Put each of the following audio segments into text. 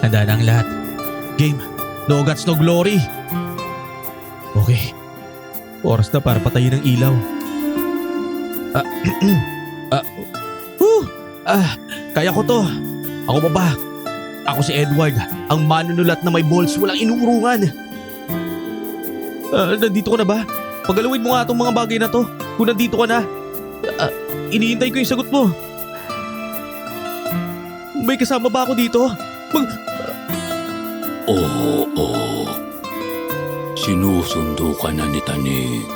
Handa na ang lahat. Game. No guts, no glory. Okay. Oras na para patayin ang ilaw. Ah, ah, whew, kaya ko to. Ako pa ba? Ako si Edward, ang manunulat na may balls walang inurungan. Nandito ka na ba? Pagalawin mo nga itong mga bagay na to. Kung nandito ka na. Iniintay ko yung sagot mo. May kasama ba ako dito? Oo. Sinusundo ka na ni Tanik.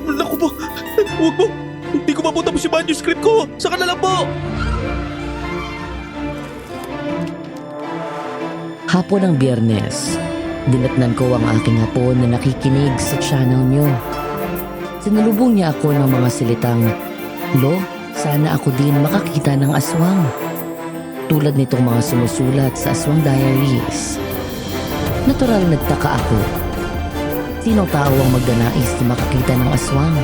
Naku po. Huwag mo. Hindi ko maputapos yung manuscript ko. Saka na lang po. Hapon ng Biyernes, dinatnan ko ang aking hapon na nakikinig sa channel niyo. Sinalubong niya ako ng mga salitang, "Lo, sana ako din makakita ng aswang." Tulad nitong mga sumusulat sa Aswang Diaries. Natural nagtaka ako. Sinong tao ang magdanais na makakita ng aswang?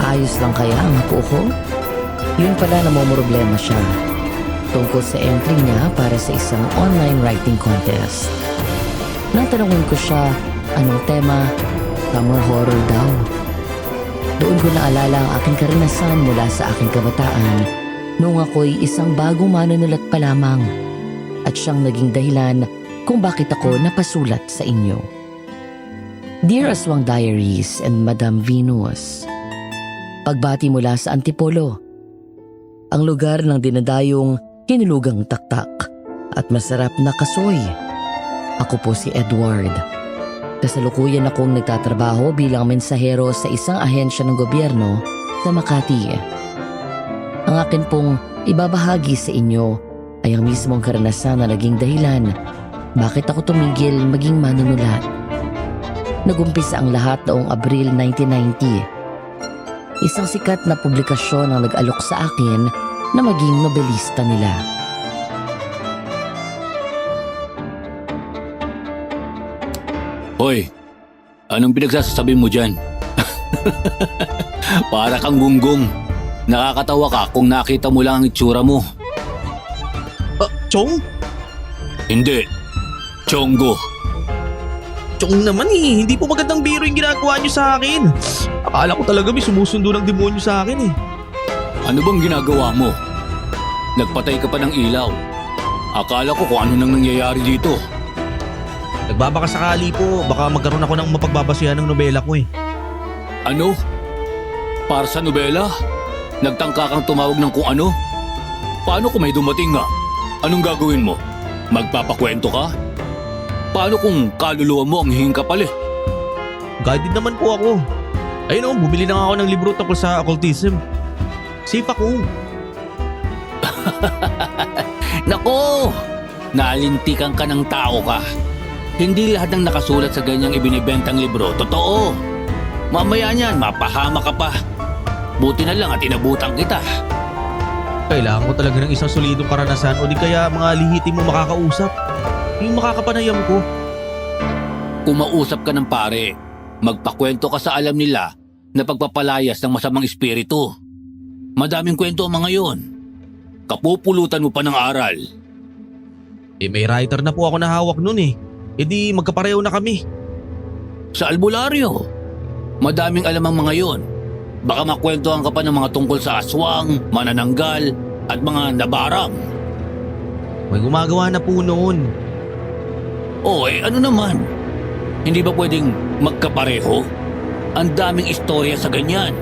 Ayos lang kaya ang apo ko? Yun pala namomroblema siya. Tungkol sa entry niya para sa isang online writing contest. Nang tanungin ko siya, anong tema? Summer horror daw. Doon ko naalala ang aking karanasan mula sa aking kabataan noong ako'y isang bagong manunulat pa lamang at siyang naging dahilan kung bakit ako napasulat sa inyo. Dear Aswang Diaries and Madam Venus, pagbati mula sa Antipolo, ang lugar ng dinadayong hinulugang taktak at masarap na kasoy. Ako po si Edward. Kasalukuyan akong nagtatrabaho bilang mensahero sa isang ahensya ng gobyerno sa Makati. Ang akin pong ibabahagi sa inyo ay ang mismong karanasan na naging dahilan bakit ako tumigil maging manunulat. Nagumpisa ang lahat noong Abril 1990. Isang sikat na publikasyon ang nag-alok sa akin na maging nobelista nila. Hoy, anong pinagsasasabi mo dyan? Para kang gunggong. Nakakatawa ka kung nakita mo lang ang itsura mo. Chong? Hindi. Chonggo. Chong naman eh. Hindi po magandang biro yung ginagawa niyo sa akin. Akala ko talaga may sumusundo ng demonyo sa akin eh. Ano bang ginagawa mo? Nagpatay ka pa ng ilaw. Akala ko kung ano nang nangyayari dito. Nagbabaka sakali po. Baka magkaroon ako ng mapagbabasihan ng nobela ko eh. Ano? Para sa nobela? Nagtangka kang tumawag ng kung ano? Paano kung may dumating nga? Anong gagawin mo? Magpapakwento ka? Paano kung kaluluwa mo ang hihing kapal eh? Guided naman po ako. Ayun o, bumili na nga ako ng libro tungkol sa occultism. Safe ako. Nako! Nalintikan ka ng tao ka. Hindi lahat ng nakasulat sa ganyang ibinibentang libro, totoo. Mamaya niyan, mapahama ka pa. Buti na lang at inabutan kita. Kailangan ko talaga ng isang solidong karanasan o di kaya mga lihitin mo makakausap. Yung makakapanayam ko. Kung mausap ka ng pare, magpakwento ka sa alam nila na pagpapalayas ng masamang espiritu. Madaming kwento ang mga yon. Kapupulutan mo pa ng aral. Eh may writer na po ako na hawak nun eh. E di magkapareho na kami. Sa albularyo, madaming alam ang mga yon. Baka makwentuhan ka pa ng mga tungkol sa aswang, manananggal, at mga nabarang. May gumagawa na po noon. Ano naman? Hindi ba pwedeng magkapareho? Ang daming istorya sa ganyan.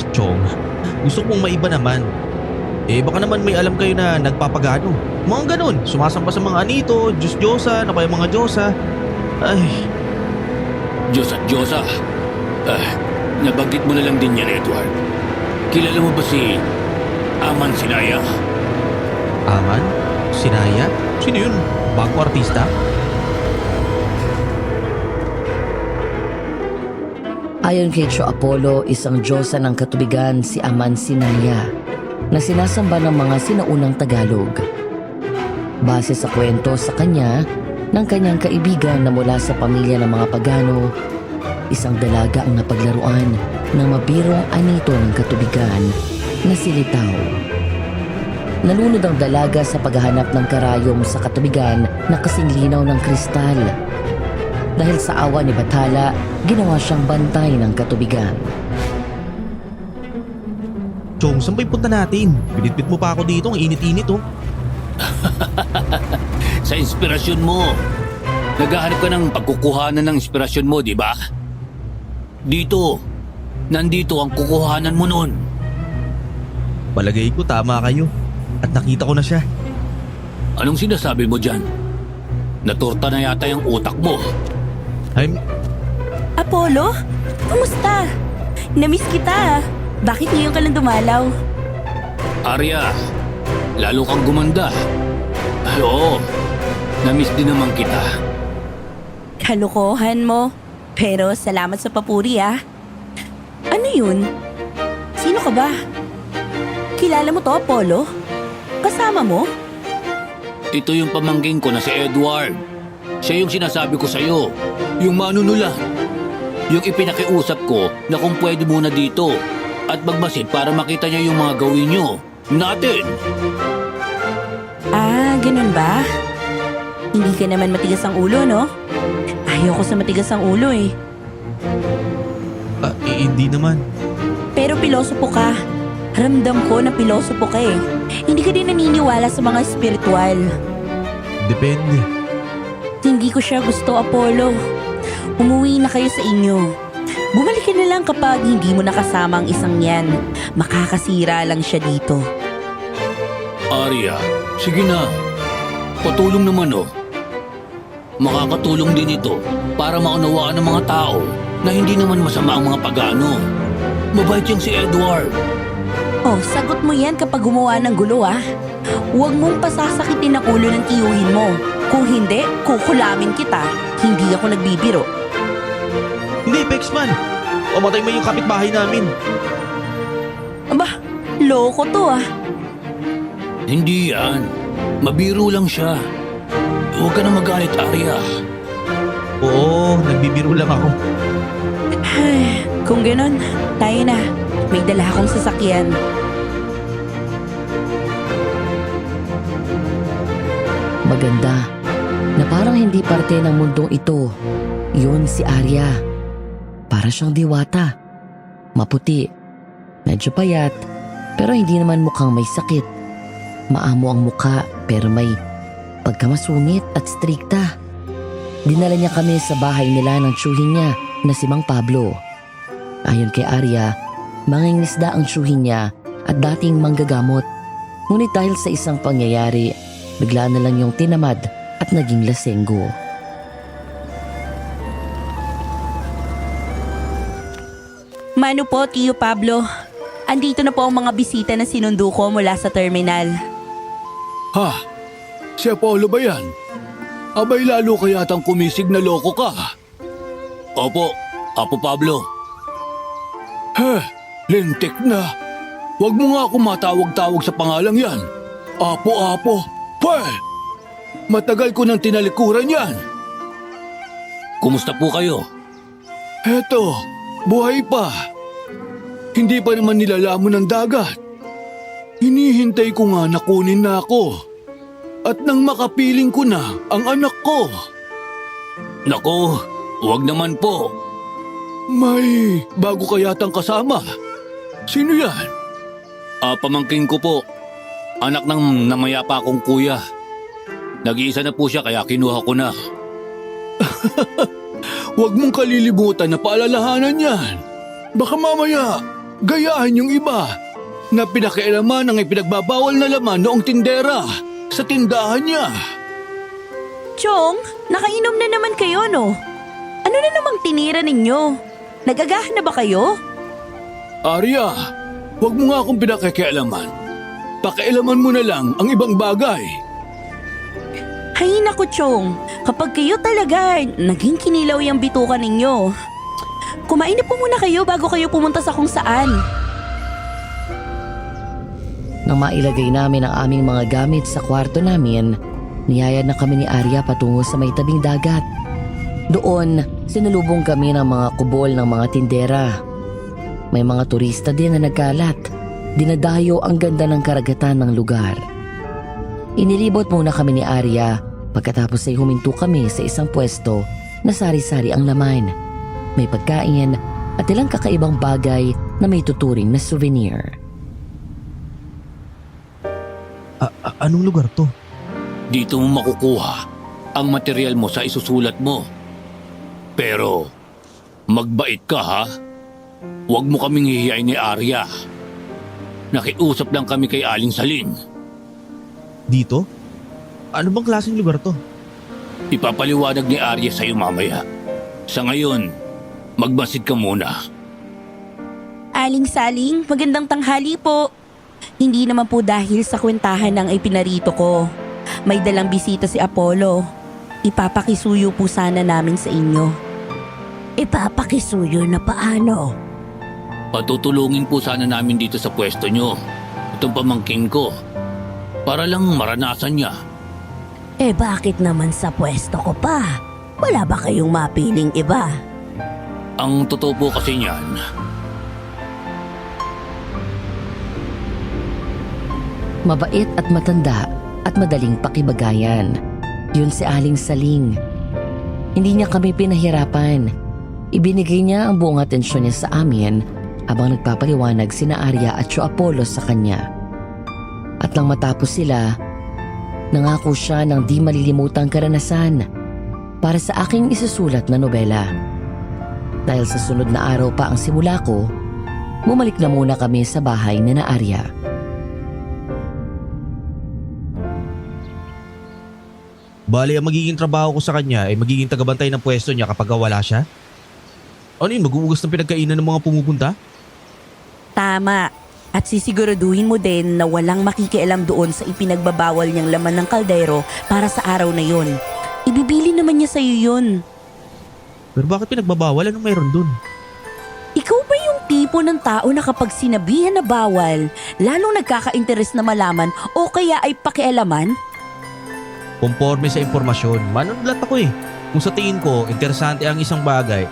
Chong, gusto kong maiba naman. Eh baka naman may alam kayo na nagpapagano. Mga ganun, sumasamba sa mga anito, Diyos-Diyosa, na kaya mga Diyosa. Ay, Diyos at Diyosa. Nabanggit mo na lang din yan, Edward. Kilala mo ba si Aman Sinaya? Aman? Sinaya? Sino yun? Bago artista? Ayon kay Tio Apollo, isang diyosa ng katubigan si Aman Sinaya na sinasamba ng mga sinaunang Tagalog. Base sa kwento sa kanya ng kanyang kaibigan na mula sa pamilya ng mga Pagano, isang dalaga ang napaglaruan ng mabirong anito ng katubigan na si Litaw. Nalunod ang dalaga sa paghahanap ng karayom sa katubigan na kasing linaw ng kristal. Dahil sa awa ni Bathala, ginawa siyang bantay ng katubigan. Chong, saan ba'y punta natin? Pinitpit mo pa ako dito, ang init-init oh. Sa inspirasyon mo. Naghahanap ka ng pagkukuhanan ng inspirasyon mo, di ba? Dito. Nandito ang kukuhanan mo nun. Palagay ko tama kayo. At nakita ko na siya. Anong sinasabi mo dyan? Natorta na yata yung utak mo. Apollo? Kumusta? Namiss kita. Bakit ngayon ka lang dumalaw? Arya, lalo kang gumanda. Ay, oo, namiss din naman kita. Kalokohan mo. Pero salamat sa papuri ah. Ano yun? Sino ka ba? Kilala mo to, Apollo? Kasama mo? Ito yung pamangking ko na si Edward. Siya yung sinasabi ko sa'yo. Yung manunulan. Yung ipinakiusap ko na kung pwede muna dito at magmasid para makita niya yung mga gawin niyo. Natin! Ah, ganun ba? Hindi ka naman matigas ang ulo, no? Ayoko sa matigas ang ulo eh. Hindi naman. Pero pilosopo ka. Ramdam ko na pilosopo ka eh. Hindi ka din naniniwala sa mga spiritual. Depende. Hindi ko siya gusto, Apollo. Umuwi na kayo sa inyo. Bumalik ka na lang kapag hindi mo nakasama ang isang yan. Makakasira lang siya dito. Arya, sige na. Patulong naman oh. Makakatulong din ito para maunawaan ng mga tao na hindi naman masama ang mga pagano. Mabait yung si Edward. Oh, sagot mo yan kapag gumawa ng gulo ah. Huwag mong pasasakitin ang ulo ng tiyuhin mo. Kung hindi, kukulamin kita. Hindi ako nagbibiro. Hindi, Pexman. Pamatay mo yung kapitbahay namin. Aba, loko to ah. Hindi yan. Mabiro lang siya. Huwag ka na magalit, Arya. Oo, nagbibiro lang ako. Ay, kung ganun, tayo na. May dala akong sasakyan. Maganda na parang hindi parte ng mundong ito. Yun si Arya. Para siyang diwata. Maputi. Medyo payat. Pero hindi naman mukhang may sakit. Maamo ang muka pero may pagkamasungit at strikta. Dinala niya kami sa bahay nila ng tiyuhin niya na si Mang Pablo. Ayon kay Arya, mangingisda ang tiyuhin niya at dating manggagamot. Ngunit dahil sa isang pangyayari, bigla na lang yung tinamad at naging lasenggo. Mano po, Tio Pablo. Andito na po ang mga bisita na sinundo ko mula sa terminal. Ha? Si Apollo ba yan? Abay lalo ka yatang kumisig na loko ka. Opo, Apo Pablo. Lintik na. Huwag mo nga ako matawag-tawag sa pangalang yan. Apo. Matagal ko nang tinalikuran yan. Kumusta po kayo? Eto, buhay pa. Hindi pa naman nilalamon ng dagat. Hinihintay ko nga na kunin na ako. At nang makapiling ko na ang anak ko. Nako, huwag naman po. May bago ka yatang kasama. Sino yan? Pamangkin ko po. Anak ng namayapa akong kuya. Nag-iisa na po siya kaya kinuha ko na. Huwag mong kalilimutan na paalalahanan yan. Baka mamaya, gayaan yung iba na pinakialaman ang ipinagbabawal na laman noong tindera sa tindahan niya. Chong, nakainom na naman kayo, no? Ano na namang tinira ninyo? Nagagahan na ba kayo? Arya, huwag mo nga akong pinakikialaman. Pakialaman mo na lang ang ibang bagay. Hay naku, Chong. Kapag kayo talaga, naging kinilaw yung bituka ninyo. Kumain na po muna kayo bago kayo pumunta sa kung saan. Nang mailagay namin ang aming mga gamit sa kwarto namin, niyayad na kami ni Arya patungo sa may tabing dagat. Doon, Sinalubong kami ng mga kubol ng mga tindera. May mga turista din na nagkalat. Dinadayo ang ganda ng karagatan ng lugar. Inilibot muna kami ni Arya pagkatapos ay huminto kami sa isang pwesto na sari-sari ang laman. May pagkain at ilang kakaibang bagay na may tuturing na souvenir. Anong lugar to? Dito mo makukuha ang material mo sa isusulat mo. Pero, magbait ka ha. Huwag mo kaming hihiyain ni Arya. Nakiusap lang kami kay Aling Saling. Dito? Ano bang klaseng lugar to? Ipapaliwanag ni Arya sa'yo mamaya. Sa ngayon, magmasid ka muna. Aling Saling, magandang tanghali po. Hindi naman po dahil sa kwentahan ng ipinarito ko. May dalang bisita si Apollo. Ipapakisuyo po sana namin sa inyo. Ipapakisuyo na paano? Patutulungin po sana namin dito sa pwesto nyo. Itong pamangkin ko. Para lang maranasan niya. Bakit naman sa pwesto ko pa? Wala ba kayong mapiling iba? Ang totoo po kasi niyan, Mabait at matanda at madaling pakibagayan. Yun si Aling Saling. Hindi niya kami pinahirapan. Ibinigay niya ang buong atensyon niya sa amin habang nagpapaliwanag sina Arya at Tio Apollo sa kanya. At nang matapos sila, nangako siya ng di malilimutang karanasan para sa aking isusulat na nobela. Dahil sa sunod na araw pa ang simula ko, bumalik na muna kami sa bahay ni na Arya. Bali, ang magiging trabaho ko sa kanya ay magiging tagabantay ng pwesto niya kapag wala siya? Ano yun, mag-uugas ng pinagkainan ng mga pumupunta? Tama. At sisiguraduhin mo din na walang makikialam doon sa ipinagbabawal niyang laman ng kaldero para sa araw na yon. Ibibili naman niya sa'yo yun. Pero bakit pinagbabawal? Anong mayroon dun? Ikaw ba yung tipo ng tao na kapag sinabihan na bawal, lalong nagkaka-interes na malaman o kaya ay pakialaman? Conforme sa impormasyon, manunlat ako eh. Kung sa tingin ko, interesante ang isang bagay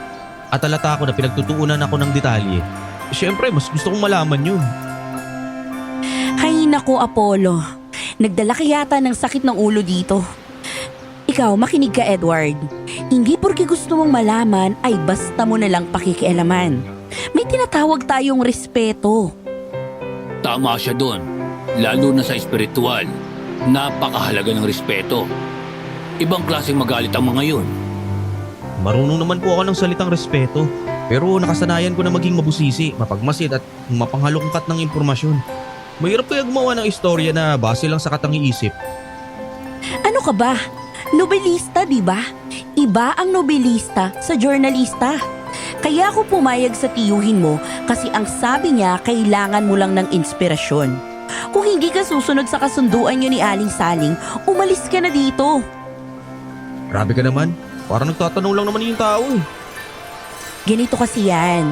at alata ko na pinagtutuunan ako ng detalye, syempre mas gusto kong malaman yun. Hay nako, Apollo. Nagdala ka yata ng sakit ng ulo dito. Ikaw, makinig ka, Edward. Hindi porke gusto mong malaman ay basta mo nalang pakikialaman. May tinatawag tayong respeto. tama siya doon. Lalo na sa espiritual. Napakahalaga ng respeto. Ibang klaseng magalit ang mga yun. Marunong naman po ako ng salitang respeto. Pero nakasanayan ko na maging mabusisi, mapagmasid at mapanghalongkat ng impormasyon. Mahirap kaya gumawa ng istorya na base lang sa katangi-isip. Ano ka ba? Nobelista, di ba? Iba ang nobelista sa journalista. Kaya ako pumayag sa tiyuhin mo kasi ang sabi niya kailangan mo lang ng inspirasyon. Kung hindi ka susunod sa kasunduan niyo ni Aling Saling, umalis ka na dito. Grabe ka naman. Parang nagtatanong lang naman yung tao eh. Ganito kasi yan.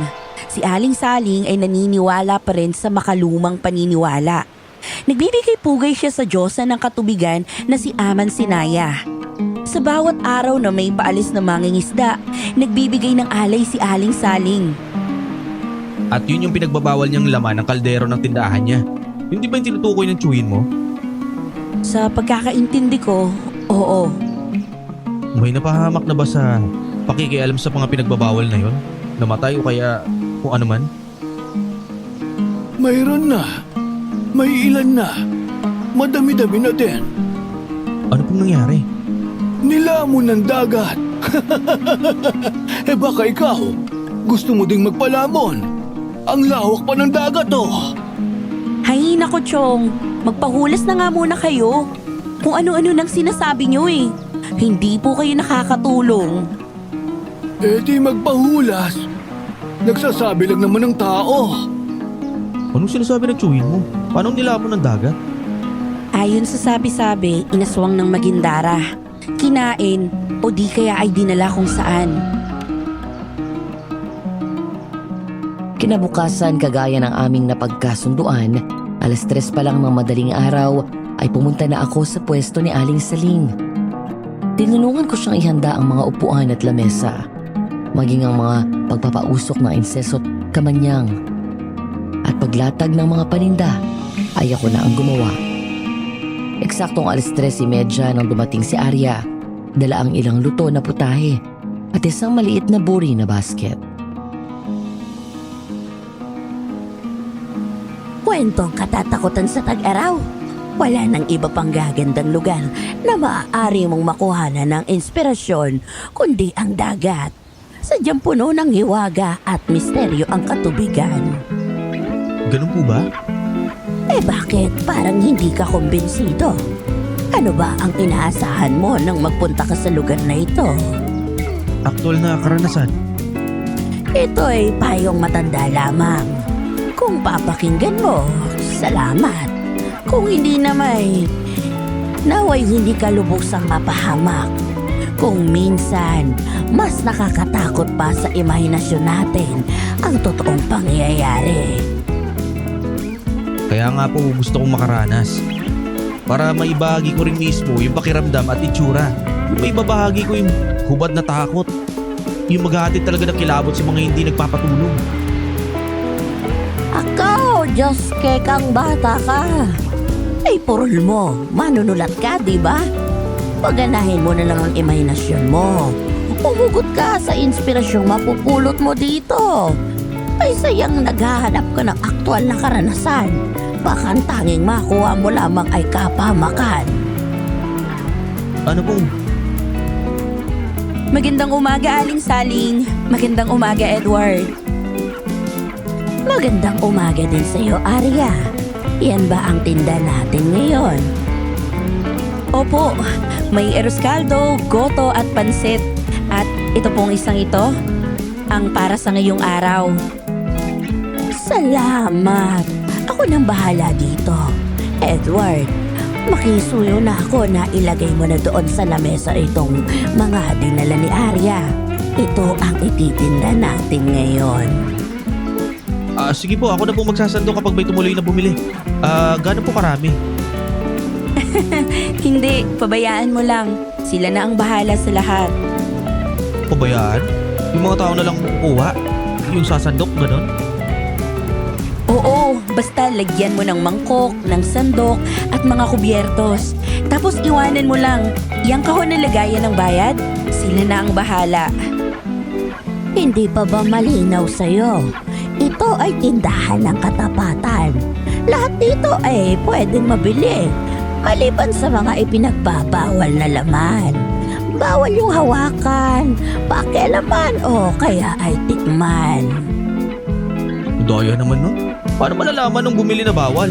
Si Aling Saling ay naniniwala pa rin sa makalumang paniniwala. Nagbibigay pugay siya sa Diyosa ng katubigan na si Aman Sinaya. Sa bawat araw na may paalis na mangingisda, nagbibigay ng alay si Aling Saling. At yun yung pinagbabawal niyang laman ng kaldero ng tindahan niya. Hindi ba yung tinutukoy ng tiyuhin mo? Sa pagkakaintindi ko, oo. May napahamak na ba sa pakikialam sa mga pinagbabawal na yon? Namatay o kaya kung ano man? Mayroon na. May ilan na. Madami-dami na din. Ano pong nangyari? Nilamon ng dagat. Baka ikaw, gusto mo ding magpalamon. Ang lawak pa ng dagat oh. Hay nako, Chong. Magpahulas na nga muna kayo. Kung ano-ano nang sinasabi niyo eh. Hindi po kayo nakakatulong. Di magpahulas. Nagsasabi lang naman ng tao. Anong sinasabi ng tiyuhin mo? Paano nilamon ng dagat? Ayon sa sabi-sabi, inaswang ng Magindara. Kinain o di kaya ay dinala kung saan. Kinabukasan, kagaya ng aming napagkasunduan, 3:00 pa lang ng madaling araw ay pumunta na ako sa pwesto ni Aling Saling. Tinulungan ko siyang ihanda ang mga upuan at lamesa. maging ang mga pagpapausok ng inseso't kamanyang. At paglatag ng mga paninda ay ako na ang gumawa. Eksaktong 3:30 nang dumating si Arya, dala ang ilang luto na putahe at isang maliit na buri na basket. Kwentong katatakutan sa tag-araw. Wala nang iba pang gagandang lugar na maaari mong makuhanan ng inspirasyon kundi ang dagat. Sadyang puno ng hiwaga at misteryo ang katubigan. Ganun po ba? Bakit parang hindi ka kumbinsido? Ano ba ang inaasahan mo nang magpunta ka sa lugar na ito? Aktual na karanasan. Ito'y payong matanda lamang. Kung papakinggan mo, salamat. Kung hindi naway hindi ka lubusang mapahamak. Kung minsan, mas nakakatakot pa sa imahinasyon natin ang totoong pangyayari. Kaya nga po gusto kong makaranas. Para maibahagi ko rin mismo yung pakiramdam at itsura. Yung maibabahagi ko yung hubad na takot. Yung maghahatid talaga ng kilabot sa mga hindi nagpapatulong. Ako, Diyos kang bata ka. Ay, purol mo. Manunulat ka, di ba? Paganahin mo na lang ang imahinasyon mo. Umugot ka sa inspirasyong mapupulot mo dito. Ay, sayang naghahanap ka ng aktual na karanasan. Baka ang tanging makuha mo lamang ay kapamakan. Ano po? Magandang umaga, Aling Saling. Magandang umaga, Edward. Magandang umaga din sa iyo, Arya. Yan ba ang tinda natin ngayon? Opo, may eroskaldo, goto at pansit. At ito pong isang ito, ang para sa ngayong araw. Salamat. Ako nang bahala dito. Edward, makisuyo na ako na ilagay mo na doon sa lamesa itong mga dinala ni Arya. Ito ang ititinda natin ngayon. Sige po, ako na po magsasando kapag may tumuloy na bumili. Gano'n po karami? Hindi, pabayaan mo lang. Sila na ang bahala sa lahat. Pabayaan? Yung mga tao na lang kukuha? Yung sasandok, gano'n? Oo, basta lagyan mo ng mangkok, ng sandok at mga kubyertos. Tapos iwanan mo lang. Yang kahon na lagayan ng bayad, sila na ang bahala. Hindi pa ba malinaw sa'yo? Ito ay tindahan ng katapatan. Lahat dito ay pwedeng mabili. Maliban sa mga ipinagbabawal na laman. Bawal yung hawakan, pakialaman o kaya ay tikman. Daya naman, no? Paano malalaman nung bumili na bawal?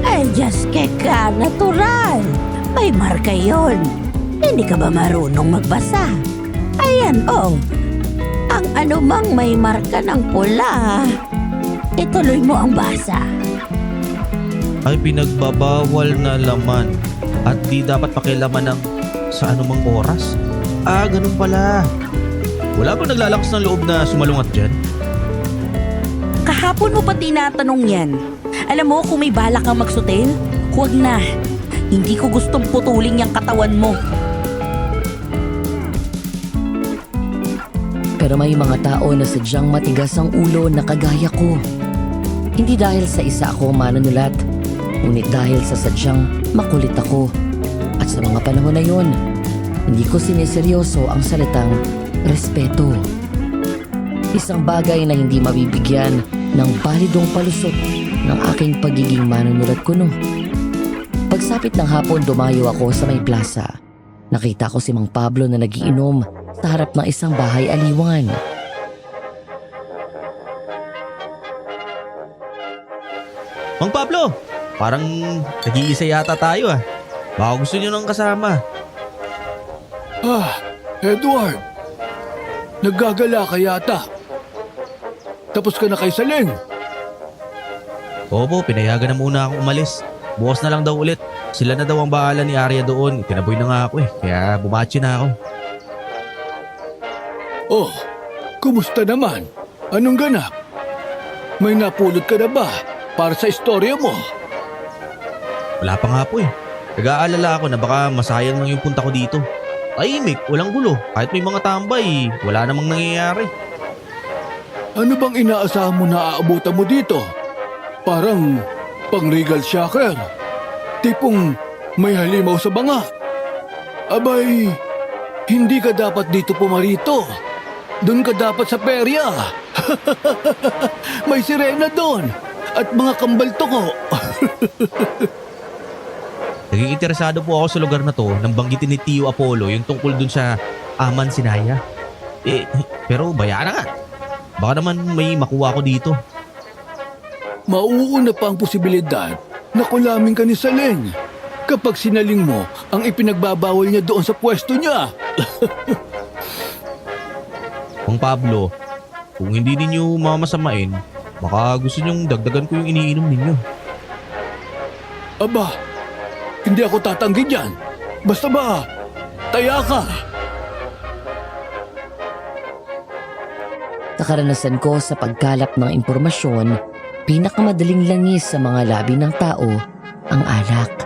Ay, just keka, natural. May marka yun. Hindi ka ba marunong magbasa? Ayan, oh. Ang anumang may marka ng pula, ituloy mo ang basa. Ay pinagbabawal na laman at di dapat pakialaman ng sa anumang oras? Ganun pala. Wala ba naglalakas ng loob na sumalungat dyan? Kahapon mo pa tinatanong yan. Alam mo kung may balak kang magsutel, huwag na. Hindi ko gustong putulin yung katawan mo. Pero may mga tao na sadyang matigas ang ulo na kagaya ko. Hindi dahil sa isa ako manunulat, ngunit dahil sa sadyang makulit ako. At sa mga panahon na yon, hindi ko sineseryoso ang salitang respeto. Isang bagay na hindi mabibigyan ng balidong palusot ng aking pagiging manunulat kuno. Pagsapit ng hapon, dumayo ako sa may plaza. Nakita ko si Mang Pablo na nagiinom sa harap ng isang bahay aliwan. Mang Pablo, parang nag-iisa yata tayo ah. Baka gusto nyo ng kasama. Edward, naggagala ka yata. Tapos ka na kay Saling. Opo, pinayagan na muna akong umalis. Bukas na lang daw ulit. Sila na daw ang bahala ni Arya doon. Tinaboy na nga ako eh, kaya bumachi na ako. Oh, kumusta naman? Anong ganap? May napulot ka na ba para sa istorya mo? Wala pa nga po eh. Nag-aalala ako na baka masayang lang yung punta ko dito. Tahimik, walang gulo. Kahit may mga tambay, wala namang nangyayari. Ano bang inaasahan mo na aabutan mo dito? Parang pang-regal shocker. Tipong may halimaw sa banga. Abay, hindi ka dapat dito pumarito. Doon ka dapat sa perya. May sirena doon at mga kambal toko. Naging interesado po ako sa lugar na to nang banggitin ni Tio Apollo yung tungkol dun sa Aman Sinaya. Pero bayaan na nga. Baka naman may makuha ko dito. Mauuna pa ang posibilidad na kulamin ka ni Saleng kapag sinaling mo ang ipinagbabawal niya doon sa pwesto niya. Mang Pablo, kung hindi ninyo mamasamain, baka gusto nyong dagdagan ko yung iniinom ninyo. Aba, hindi ako tatanggi dyan. Basta ba, taya ka. Sa karanasan ko sa pagkalap ng impormasyon, pinakamadaling langis sa mga labi ng tao ang alak.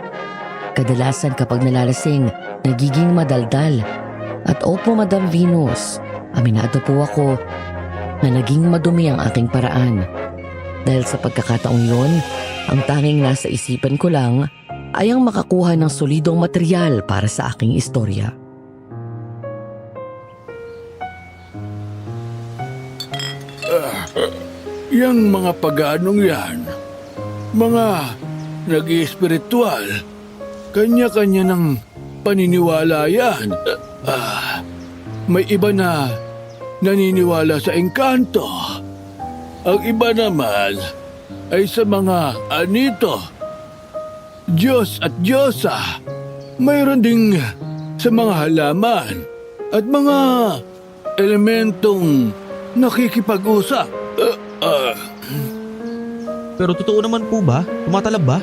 Kadalasan kapag nalalasing, nagiging madaldal. At opo, Madam Venus, aminado po ako na naging madumi ang aking paraan. Dahil sa pagkakataong yun, ang tanging nasa isipan ko lang ay ang makakuha ng solidong material para sa aking istorya. Yang mga paganong yan, mga nag-iespiritual, kanya-kanya ng paniniwala yan. May iba na naniniwala sa engkanto. Ang iba naman ay sa mga anito, Diyos at Diyosa. Mayroon ding sa mga halaman at mga elementong nakikipag-usap. Pero totoo naman po ba? Tumatalab ba?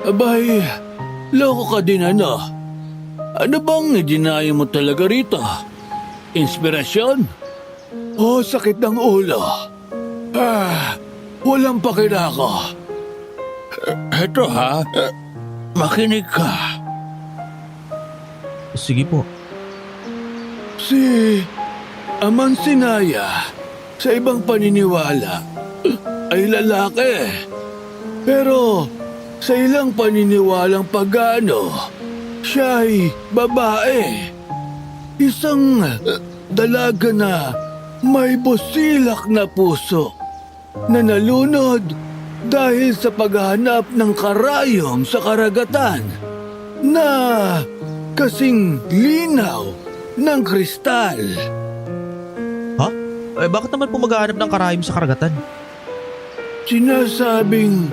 Abay, loko ka din ano? Ano bang idinayo mo talaga rito? Inspirasyon? O sakit ng ulo? Walang pakinako. Eto ha, makinig ka. Sige po. Si Aman Sinaya, sa ibang paniniwala, ay lalaki. Pero sa ilang paniniwalang pagano, siya ay babae. Isang dalaga na may busilak na puso na nalunod dahil sa paghahanap ng karayom sa karagatan na kasing linaw ng kristal. Ha? Bakit naman po maghahanap ng karayom sa karagatan? Sinasabing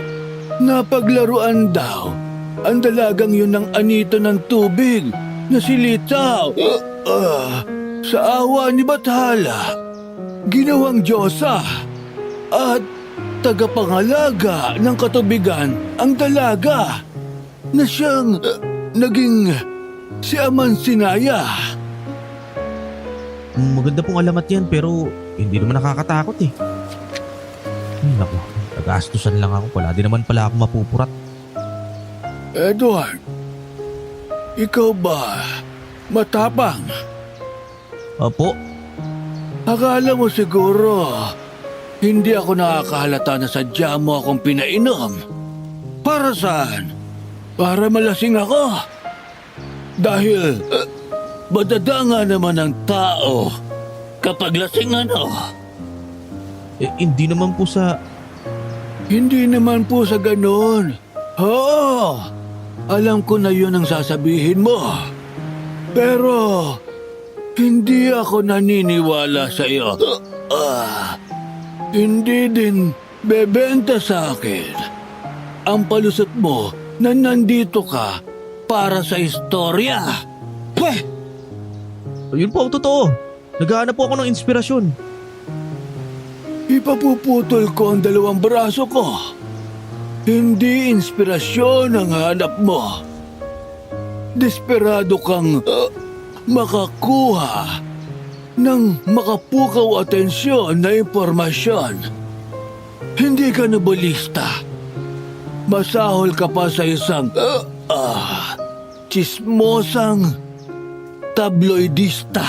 napaglaruan daw ang dalagang yun ng anito ng tubig na si Litaw. Sa awa ni Bathala, ginawang Diyosa at tagapangalaga ng katubigan ang dalaga na siyang naging si Aman Sinaya. Maganda pong alamat yan pero hindi naman nakakatakot eh. Naku, nagastusan lang ako. Wala din naman pala ako mapupurat. Edward, ikaw ba matapang? Opo, Akala mo siguro hindi ako nakakahalata na sadya mo akong pinainom. Para saan? Para malasing ako. Dahil madadanga naman ang tao kapag lasing ano. hindi naman po sa... Hindi naman po sa ganon. Oo, alam ko na yun ang sasabihin mo. Pero hindi ako naniniwala sa iyo. Hindi din bebenta sa akin ang palusot mo na nandito ka para sa istorya. Pweh! Yun po ang totoo. Naghahanap po ako ng inspirasyon. Ipapuputol ko ang dalawang braso ko. Hindi inspirasyon ang hanap mo. Desperado kang makakuha ng makapukaw atensyon na impormasyon. Hindi ka novelista. Masahol ka pa sa isang chismosang tabloidista.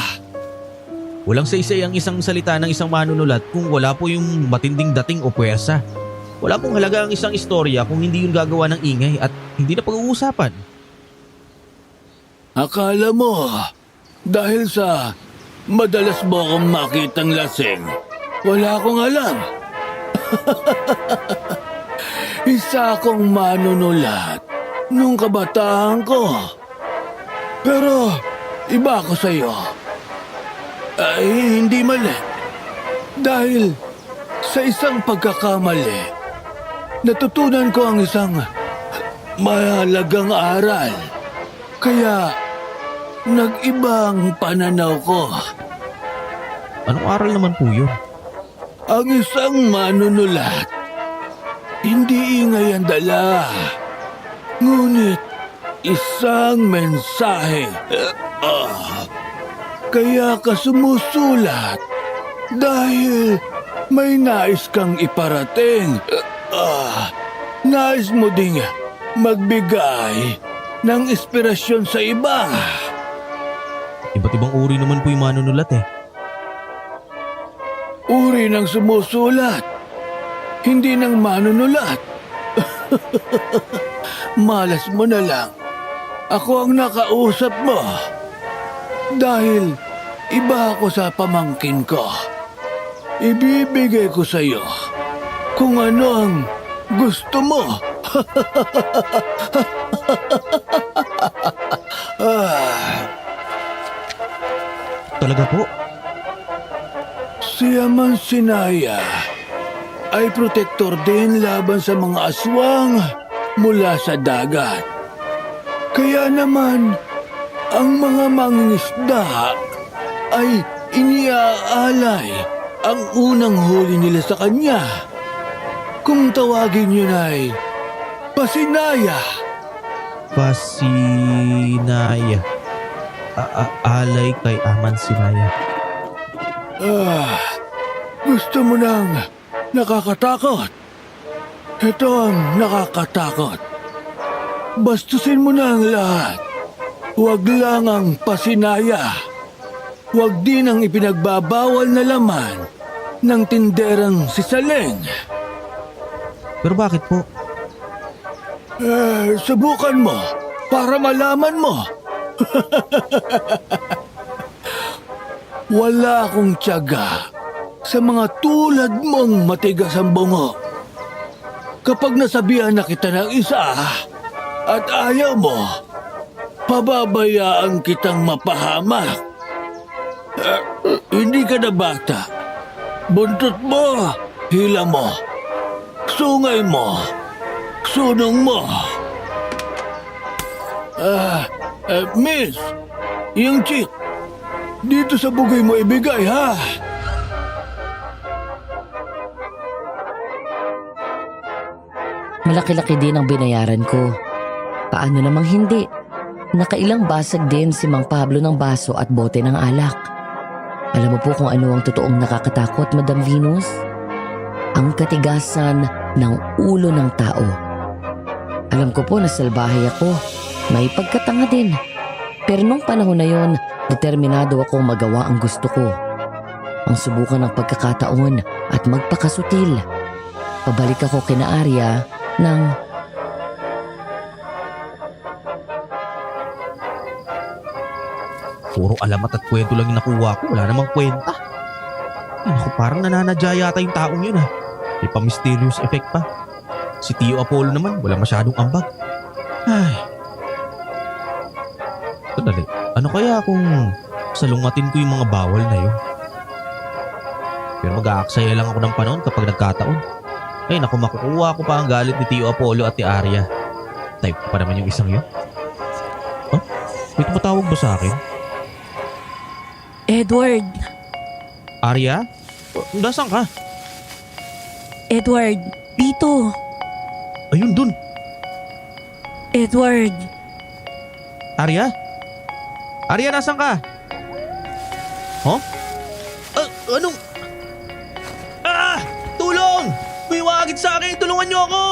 Walang saysay ang isang salita ng isang manunulat kung wala po yung matinding dating o puwersa. Wala pong halaga ang isang istorya kung hindi yun gagawa ng ingay at hindi na pag-uusapan. Akala mo, dahil sa madalas mo akong makitang lasing, wala akong alam. Isa akong manunulat nung kabataan ko. Pero iba ako sa'yo. Ay, hindi mali. Dahil sa isang pagkakamali, natutunan ko ang isang mahalagang aral. Kaya nag-ibang pananaw ko. Anong aral naman po yun? Ang isang manunulat, hindi ingay ang dala. Ngunit isang mensahe. Kaya ka sumusulat dahil may nais kang iparating. Nais mo ding magbigay ng inspirasyon sa iba. Iba't ibang uri naman po yung manunulat eh. Uri ng sumusulat, hindi ng manunulat. Malas mo na lang. Ako ang nakausap mo. Dahil iba ako sa pamangkin ko. Ibibigay ko sa iyo kung ano ang gusto mo. Talaga po? Si Aman Sinaya ay protektor din laban sa mga aswang mula sa dagat. Kaya naman, ang mga mangingisda ay iniaalay ang unang huli nila sa kanya. Kung tawagin yun ay pasinaya. Pasinaya. Alay kay Aman Sinaya. Gusto mo nang nakakatakot? Ito ang nakakatakot. Bastusin mo na ang lahat. Huwag lang ang pasinaya. Huwag din ang ipinagbabawal na laman ng tinderang si Saleng. Pero bakit po? Subukan mo para malaman mo. Wala akong tiyaga sa mga tulad mong matigas ang bungo. Kapag nasabihan na kita ng isa at ayaw mo, pababayaan kitang mapahamak. Hindi ka na bata. Buntot mo, hila mo, sungay mo, sunong mo. Miss, yung chick, dito sa bugay mo ibigay, ha? Malaki-laki din ang binayaran ko. Paano namang hindi? Nakailang basag din si Mang Pablo ng baso at bote ng alak. Alam mo po kung ano ang totoong nakakatakot, Madam Venus? Ang katigasan ng ulo ng tao. Alam ko po na salbahe ako. May pagkatanga din. Pero nung panahon na yon, determinado akong magawa ang gusto ko. Ang subukan ng pagkakataon at magpakasutil. Pabalik ako kina Arya ng puro alamat at kwento lang yung nakuha ko. Wala namang kwenta. Ay naku, parang nananadya yata yung taong yun ah. May pa-mysterious effect pa. Si Tio Apollo naman, wala masyadong ambag. Ay. Sandali, ano kaya kung salungatin ko yung mga bawal na yun? Pero mag-aaksaya lang ako ng panahon kapag nagkataon. Ay naku, makukuha ko pa ang galit ni Tio Apollo at ni Arya. Type ko pa naman yung isang yun. Huh? May tumatawag ba sa akin? Edward! Arya? Nasaan ka? Edward! Dito! Ayun dun. Edward! Arya? Arya, nasaan ka? Huh? Anong? Tulong! May umagit sa akin! Tulungan niyo ako!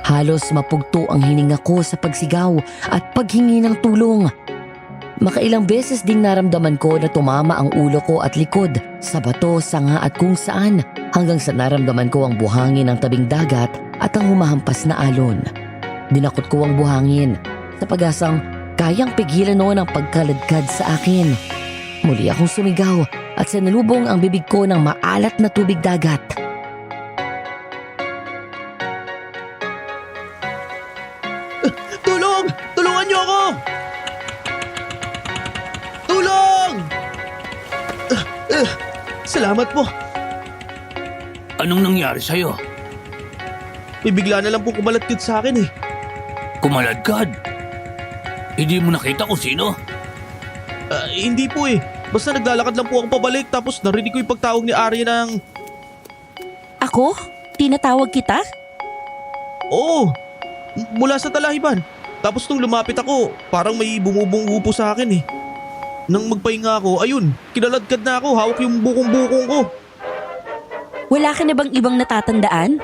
Halos mapugto ang hininga ko sa pagsigaw at paghingi ng tulong. Makailang beses ding naramdaman ko na tumama ang ulo ko at likod sa bato, sanga at kung saan hanggang sa naramdaman ko ang buhangin ng tabing dagat at ang humahampas na alon. Dinakot ko ang buhangin sa pag-asang kayang pigilan noon ang pagkaladkad sa akin. Muli akong sumigaw at sinalubong ang bibig ko ng maalat na tubig dagat. Tulong! Tulungan niyo ako! Tulong! Salamat po. Anong nangyari sa'yo? May bigla na lang po kumaladkad sa akin eh. Kumaladkad? Hindi mo nakita kung sino? Hindi po eh. Basta naglalakad lang po ako pabalik tapos narinig ko yung pagtawag ni Arya ng... Ako? Tinatawag kita? Oo! Mula sa talahiban. Tapos nung lumapit ako, parang may bumubunggo po sa akin eh. Nang magpahinga ako, ayun, kinaladkad na ako, hawak yung bukong-bukong ko. Wala ka na bang ibang natatandaan?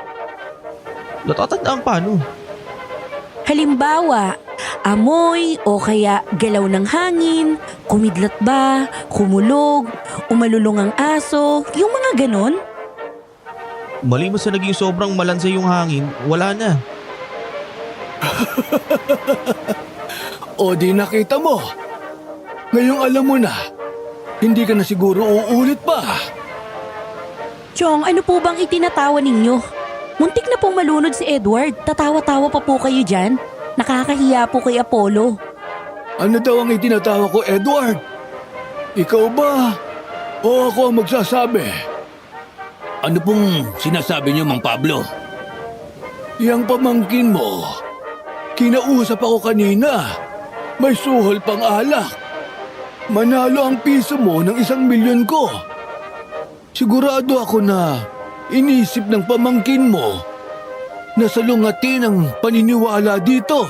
Natatandaan paano? Halimbawa, amoy o kaya galaw ng hangin, kumidlat ba, kumulog, umalulong ang aso, yung mga ganon? Maliban sa naging sobrang malansay yung hangin, wala na. O di nakita mo. Ngayong alam mo na, hindi ka na siguro uulit pa. Chong, ano po bang itinatawa ninyo? Muntik na pong malunod si Edward. Tatawa-tawa pa po kayo dyan. Nakakahiya po kay Apollo. Ano daw ang itinatawa ko, Edward? Ikaw ba? O ako ang magsasabi? Ano pong sinasabi niyo, Mang Pablo? Yang pamangkin mo. Kinausap ako kanina. May suhol pang alak. Manalo ang piso mo ng 1 milyon ko. Sigurado ako na inisip ng pamangkin mo na salungatin ang paniniwala dito.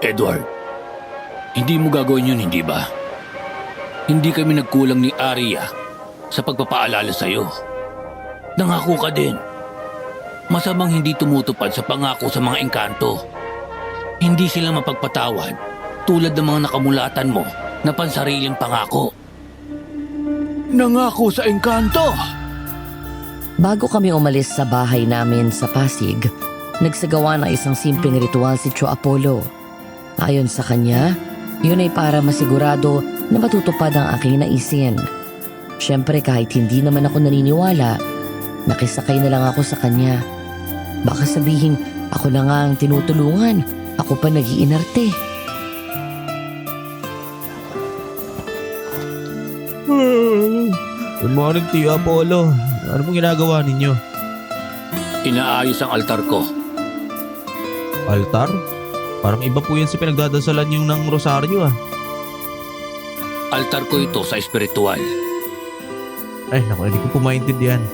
Edward, hindi mo gagawin yun, hindi ba? Hindi kami nagkulang ni Arya sa pagpapaalala sa'yo. Nangako ka din. Masamang hindi tumutupad sa pangako sa mga engkanto. Hindi sila mapagpatawad tulad ng mga nakamulatan mo na pansariling pangako. Nangako sa engkanto! Bago kami umalis sa bahay namin sa Pasig, nagsagawa ng isang simpleng ritual si Tio Apollo. Ayon sa kanya, yun ay para masigurado na matutupad ang aking naisin. Siyempre kahit hindi naman ako naniniwala, nakisakay na lang ako sa kanya. Baka sabihin ako na nga ang tinutulungan, ako pa nag-iinarte. Good morning, Tio Apollo. Ano pong ginagawa ninyo? Inaayos ang altar ko. Altar? Parang iba po yan sa pinagdadasalan yung ng rosaryo ah. Altar ko ito sa espiritual. Ay naku, hindi ko po maintindihan.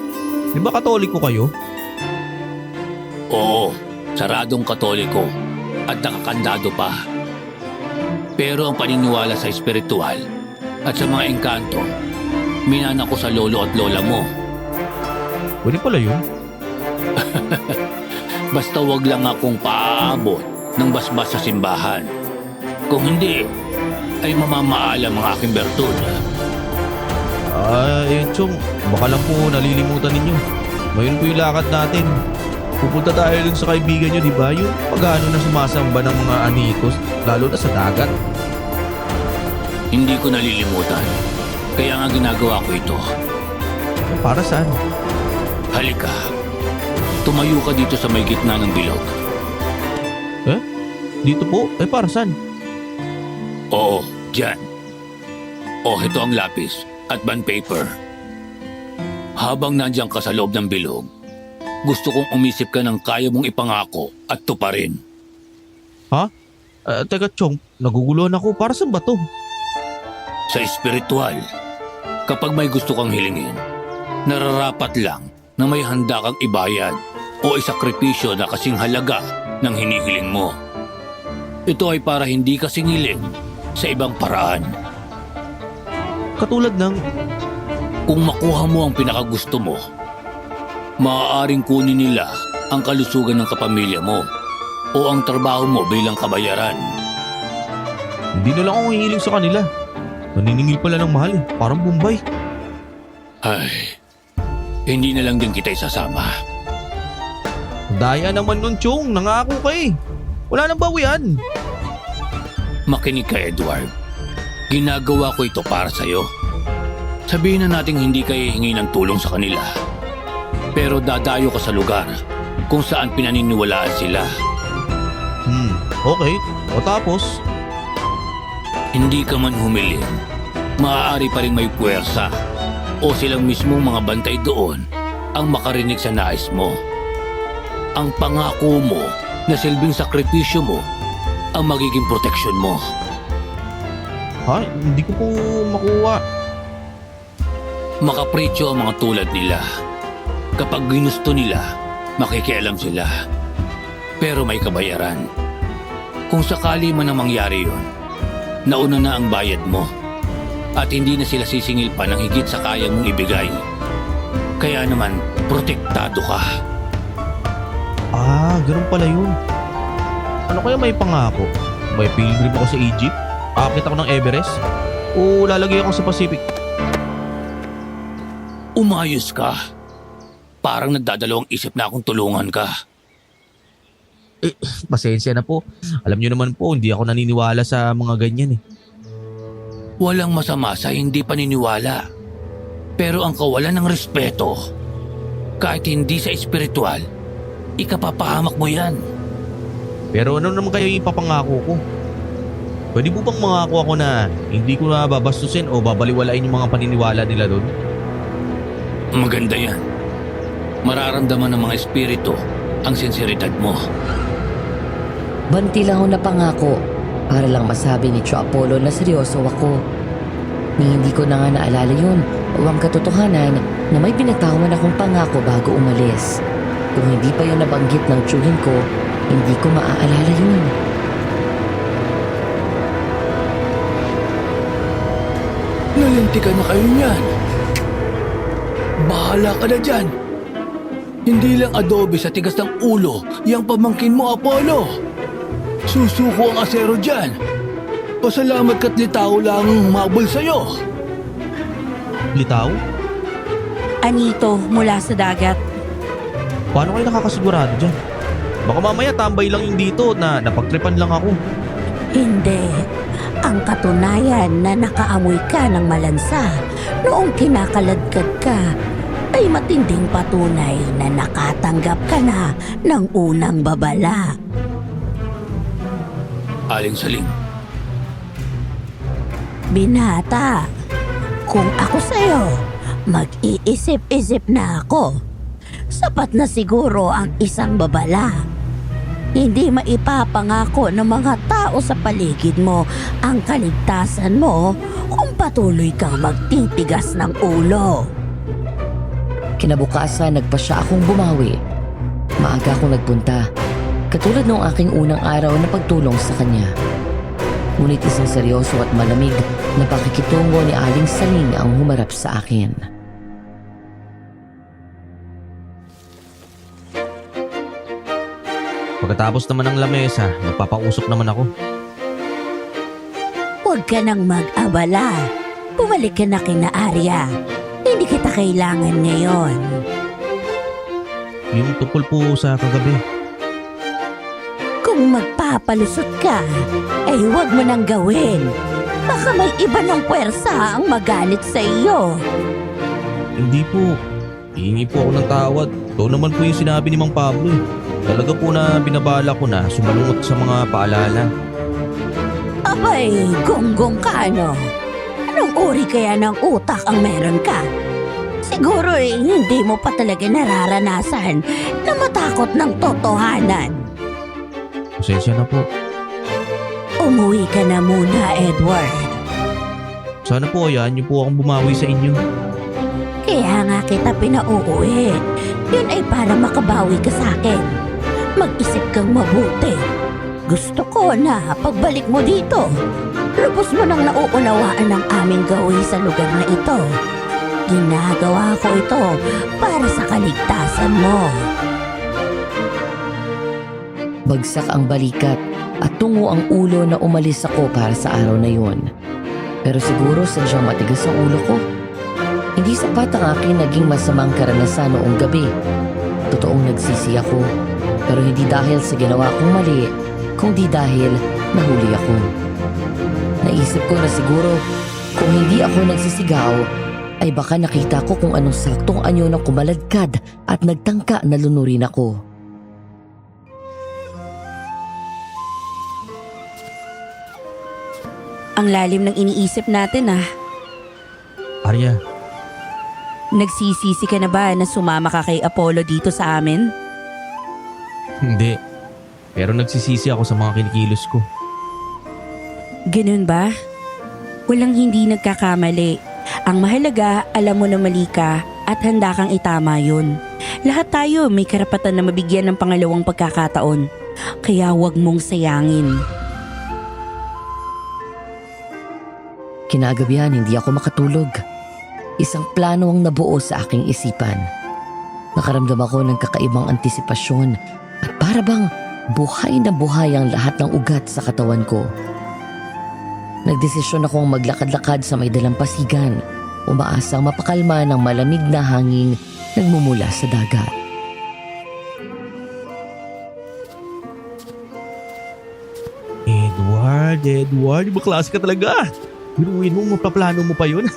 Di ba katoliko kayo? Oo, saradong katoliko at nakakandado pa. Pero ang paniniwala sa espiritual at sa mga engkanto, minana ko sa lolo at lola mo. Pwede pala yun. Basta wag lang akong paabot ng basbas sa simbahan. Kung hindi, ay mamamaalam ang aking bertud. Chong, baka lang po nalilimutan ninyo. Ngayon po yung lakad natin. Pupunta tayo dun sa kaibigan nyo, di ba? Yung pag-ano na sumasamba ng mga anitos, lalo na sa dagat. Hindi ko nalilimutan. Kaya nga ginagawa ko ito. Para saan? Halika. Tumayo ka dito sa may gitna ng bilog. Eh? Dito po? Para saan? Oo, dyan. Ito ang lapis at bond paper. Habang nandiyan ka sa loob ng bilog, gusto kong umisip ka ng kaya mong ipangako at tuparin. Ha? Teka, Chong, naguguluhan ako. Para saan ba to? Sa espiritual, kapag may gusto kang hilingin, nararapat lang na may handa kang ibayad o isakripisyo na kasing halaga ng hinihiling mo. Ito ay para hindi ka singilin sa ibang paraan. Katulad ng... Kung makuha mo ang pinakagusto mo, Maaaring kunin nila ang kalusugan ng kapamilya mo o ang trabaho mo bilang kabayaran. Hindi na lang ako hihiling sa kanila. Naniningil pala ng mahal eh. Parang Bombay. Ay, hindi na lang din kita isasama. Daya naman nun, Chong. Nangako ka eh. Wala nang bawian. Makinig ka, Edward. Ginagawa ko ito para sa'yo. Sabihin na nating hindi ka hihingi ng tulong sa kanila. Pero dadayo ka sa lugar kung saan pinaniniwalaan sila. Okay. O tapos? Hindi ka man humiling, maaari pa rin may puwersa o silang mismong mga bantay doon ang makarinig sa nais mo. Ang pangako mo na silbing sakripisyo mo ang magiging proteksyon mo. Ha? Hindi ko po makuha. Makapritsyo ang mga tulad nila. Kapag ginusto nila, makikialam sila. Pero may kabayaran. Kung sakali man ang mangyari yon, nauna na ang bayad mo at hindi na sila sisingil pa ng higit sa kaya mong ibigay. Kaya naman, protektado ka. Ganun pala yun. Ano kaya may pangako? May pilgrim ako sa Egypt? Aakit ako ng Everest? O lalagay ako sa Pacific? Umayos ka. Parang nagdadalawang isip na akong tulungan ka. Pasensya na po. Alam niyo naman po, hindi ako naniniwala sa mga ganyan eh. Walang masama sa hindi paniniwala. Pero ang kawalan ng respeto, kahit hindi sa espiritual, ikapapahamak mo yan. Pero ano naman kayo ipapangako ko? Pwede po bang mangako ako na hindi ko na babastusin o babaliwalain yung mga paniniwala nila doon? Maganda yan. Mararamdaman ng mga espiritu ang sinseridad mo. Banti lang ako na pangako para lang masabi ni Tio Apollo na seryoso ako. Ni hindi ko na nga naalala yun o ang katotohanan na may binatawan akong pangako bago umalis. Kung hindi pa yun nabanggit ng tiyuhin ko, hindi ko maaalala yun. Nalintikan na kayo niyan. Bahala ka na dyan. Hindi lang adobe sa tigas ng ulo yang pamangkin mo, Apollo. Susuko ang asero dyan. Pasalamat ka't litaw lang mabul sa'yo. Litaw? Anito mula sa dagat. Paano kayo nakakasigurado dyan? Baka mamaya tambay lang yung dito na napagtripan lang ako. Hindi. Ang katunayan na nakaamoy ka ng malansa noong kinakaladkad ka ay matinding patunay na nakatanggap ka na ng unang babala. Aling Saling, Binata, kung ako sa'yo, mag-iisip-isip na ako. Sapat na siguro ang isang babala. Hindi maipapangako ng mga tao sa paligid mo ang kaligtasan mo kung patuloy kang magtitigas ng ulo. Kinabukasan nagpasya akong bumawi. Maaga akong nagpunta, katulad noong aking unang araw na pagtulong sa kanya. Ngunit isang seryoso at malamig na pakikitungo ni Aling Saling ang humarap sa akin. Pagkatapos naman ng lamesa, magpapausok naman ako. Huwag ka nang mag-abala. Bumalik ka na kina Arya. Hindi kita kailangan ngayon. Yung tungkol po sa kagabi. Kung magpapalusot ka, ay huwag mo nang gawin. Baka may iba ng puwersa ang magalit sa iyo. Hindi po. Hihingi po ako ng tawad. Ito naman po yung sinabi ni Mang Pablo eh. Talaga po na binabala ko na sumalungot sa mga paalala. Abay, gonggong ka ano? Anong uri kaya ng utak ang meron ka? Siguro hindi mo pa talaga nararanasan na matakot ng totohanan. Pasensya na po. Umuwi ka na muna, Edward. Sana po hayaan niyo po akong bumawi sa inyo. Kaya nga kita pinauuwi. Yun ay para makabawi ka sa akin. Mag-isip kang mabuti. Gusto ko na pagbalik mo dito, lubos mo nang nauunawaan ang aming gawin sa lugar na ito. Ginagawa ko ito para sa kaligtasan mo. Bagsak ang balikat at tungo ang ulo na umalis ako para sa araw na yon. Pero siguro sadyang matigas ang ulo ko. Hindi sapat ang aking naging masamang karanasan noong gabi. Totoong nagsisi ako, pero hindi dahil sa ginawa kong mali, kundi dahil nahuli ako. Naisip ko na siguro kung hindi ako nagsisigaw, ay baka nakita ko kung anong saktong anyo na kumaladkad at nagtangka na lunurin ako. Ang lalim ng iniisip natin ah. Arya, Nagsisisi ka na ba na sumama ka kay Apollo dito sa amin? hindi. Pero nagsisisi ako sa mga kinikilos ko. Ganun ba? Walang hindi nagkakamali. Ang mahalaga, alam mo na mali ka at handa kang itama yun. Lahat tayo may karapatan na mabigyan ng pangalawang pagkakataon. Kaya huwag mong sayangin. Kinagabihan hindi ako makatulog. Isang plano ang nabuo sa aking isipan. Nakaramdam ako ng kakaibang antisipasyon at para bang buhay na buhay ang lahat ng ugat sa katawan ko. Nagdesisyon akong maglakad-lakad sa may dalampasigan, umaasang mapakalma ng malamig na hangin nagmumula sa dagat. Edward, klase ka talaga. Biruin mo, mapaplano mo pa yun.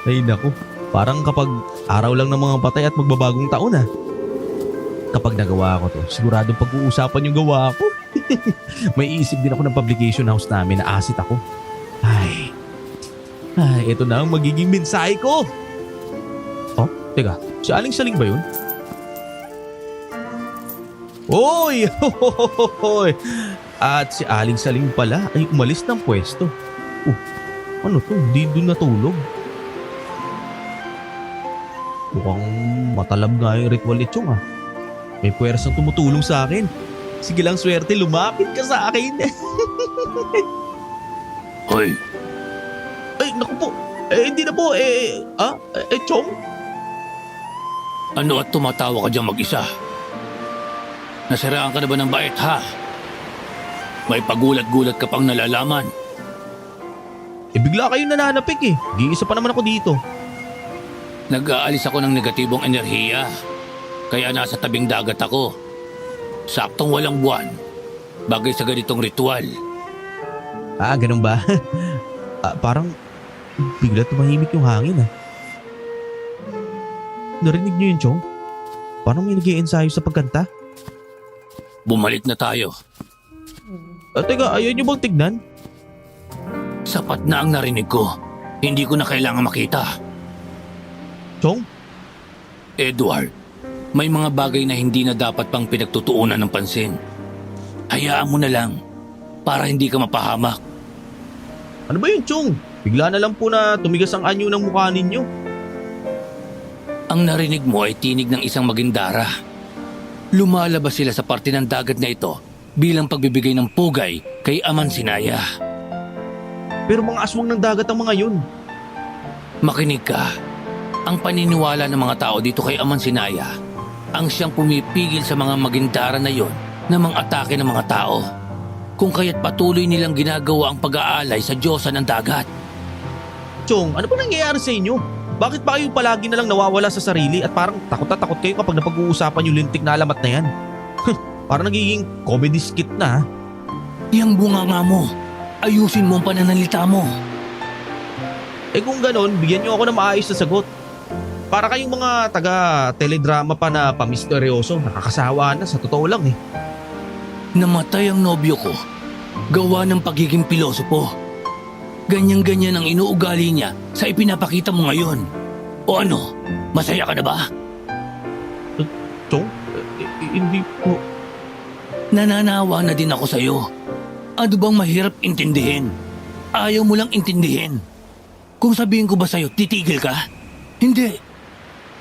Ay naku, parang kapag araw lang ng mga patay at magbabagong taon ah. Kapag nagawa ko to, siguradong pag-uusapan yung gawa ko. May isip din ako ng publication house namin na asset ako. Ay, ito na ang magiging mensahe ko. Oh, teka, si Aling Saling ba yun? Oy! Hoy! At si Aling Saling pala ay umalis ng pwesto. Ano to? Hindi doon natulog. Mukhang matalab nga yung ritual itong ah. May puwersang tumutulong sa akin. Sige lang swerte, lumapit ka sa akin. Hoy, Ay, naku po. Hindi na po. Chong? ano at tumatawa ka diyang mag-isa? Nasiraan ka na ba ng bait ha? May pagulat-gulat ka pang nalalaman. Bigla kayong nananapik eh. Di isa pa naman ako dito. Nag-aalis ako ng negatibong enerhiya. Kaya nasa tabing dagat ako. Saktong walang buwan. Bagay sa ganitong ritual. Ganun ba? Parang bigla tumahimik yung hangin ah. Narinig niyo yun, Chong? Parang may nag-i-ensayo sa pagkanta. Bumalik na tayo. Teka, ayaw niyo bang tignan? Sapat na ang narinig ko. Hindi ko na kailangan makita. Chong? Edward, may mga bagay na hindi na dapat pang pinagtutuunan ng pansin. Hayaan mo na lang para hindi ka mapahamak. Ano ba yun, Chong? Bigla na lang po na tumigas ang anyo ng mukha ninyo. Ang narinig mo ay tinig ng isang magindara. Lumalabas sila sa parte ng dagat na ito bilang pagbibigay ng pugay kay Aman Sinaya. Pero mga aswang ng dagat ang mga yun. Makinig ka. Ang paniniwala ng mga tao dito kay Aman Sinaya ang siyang pumipigil sa mga magindara na yon na mang-atake ng mga tao. Kung kaya't patuloy nilang ginagawa ang pag-aalay sa Diyosa ng dagat. Chong, ano ba nangyayari sa inyo? Bakit ba kayo palagi na lang nawawala sa sarili at parang takot na takot kayo kapag napag-uusapan yung lintik na alamat na yan? Parang nagiging comedy skit na ha? Yang bunganga mo. Ayusin mo ang pananalita mo. Kung ganon, bigyan niyo ako ng maayos na sagot. Para kayong mga taga-teledrama pa na pamisteryoso, nakakasawa na sa totoo lang eh. Namatay ang nobyo ko. Gawa ng pagiging pilosopo. Ganyan-ganyan ang inuugali niya sa ipinapakita mo ngayon. O ano, masaya ka na ba? Chong, hindi po. Nananawa na din ako sa'yo. Ano bang mahirap intindihin? Ayaw mo lang intindihin. Kung sabihin ko ba sa'yo, titigil ka? Hindi.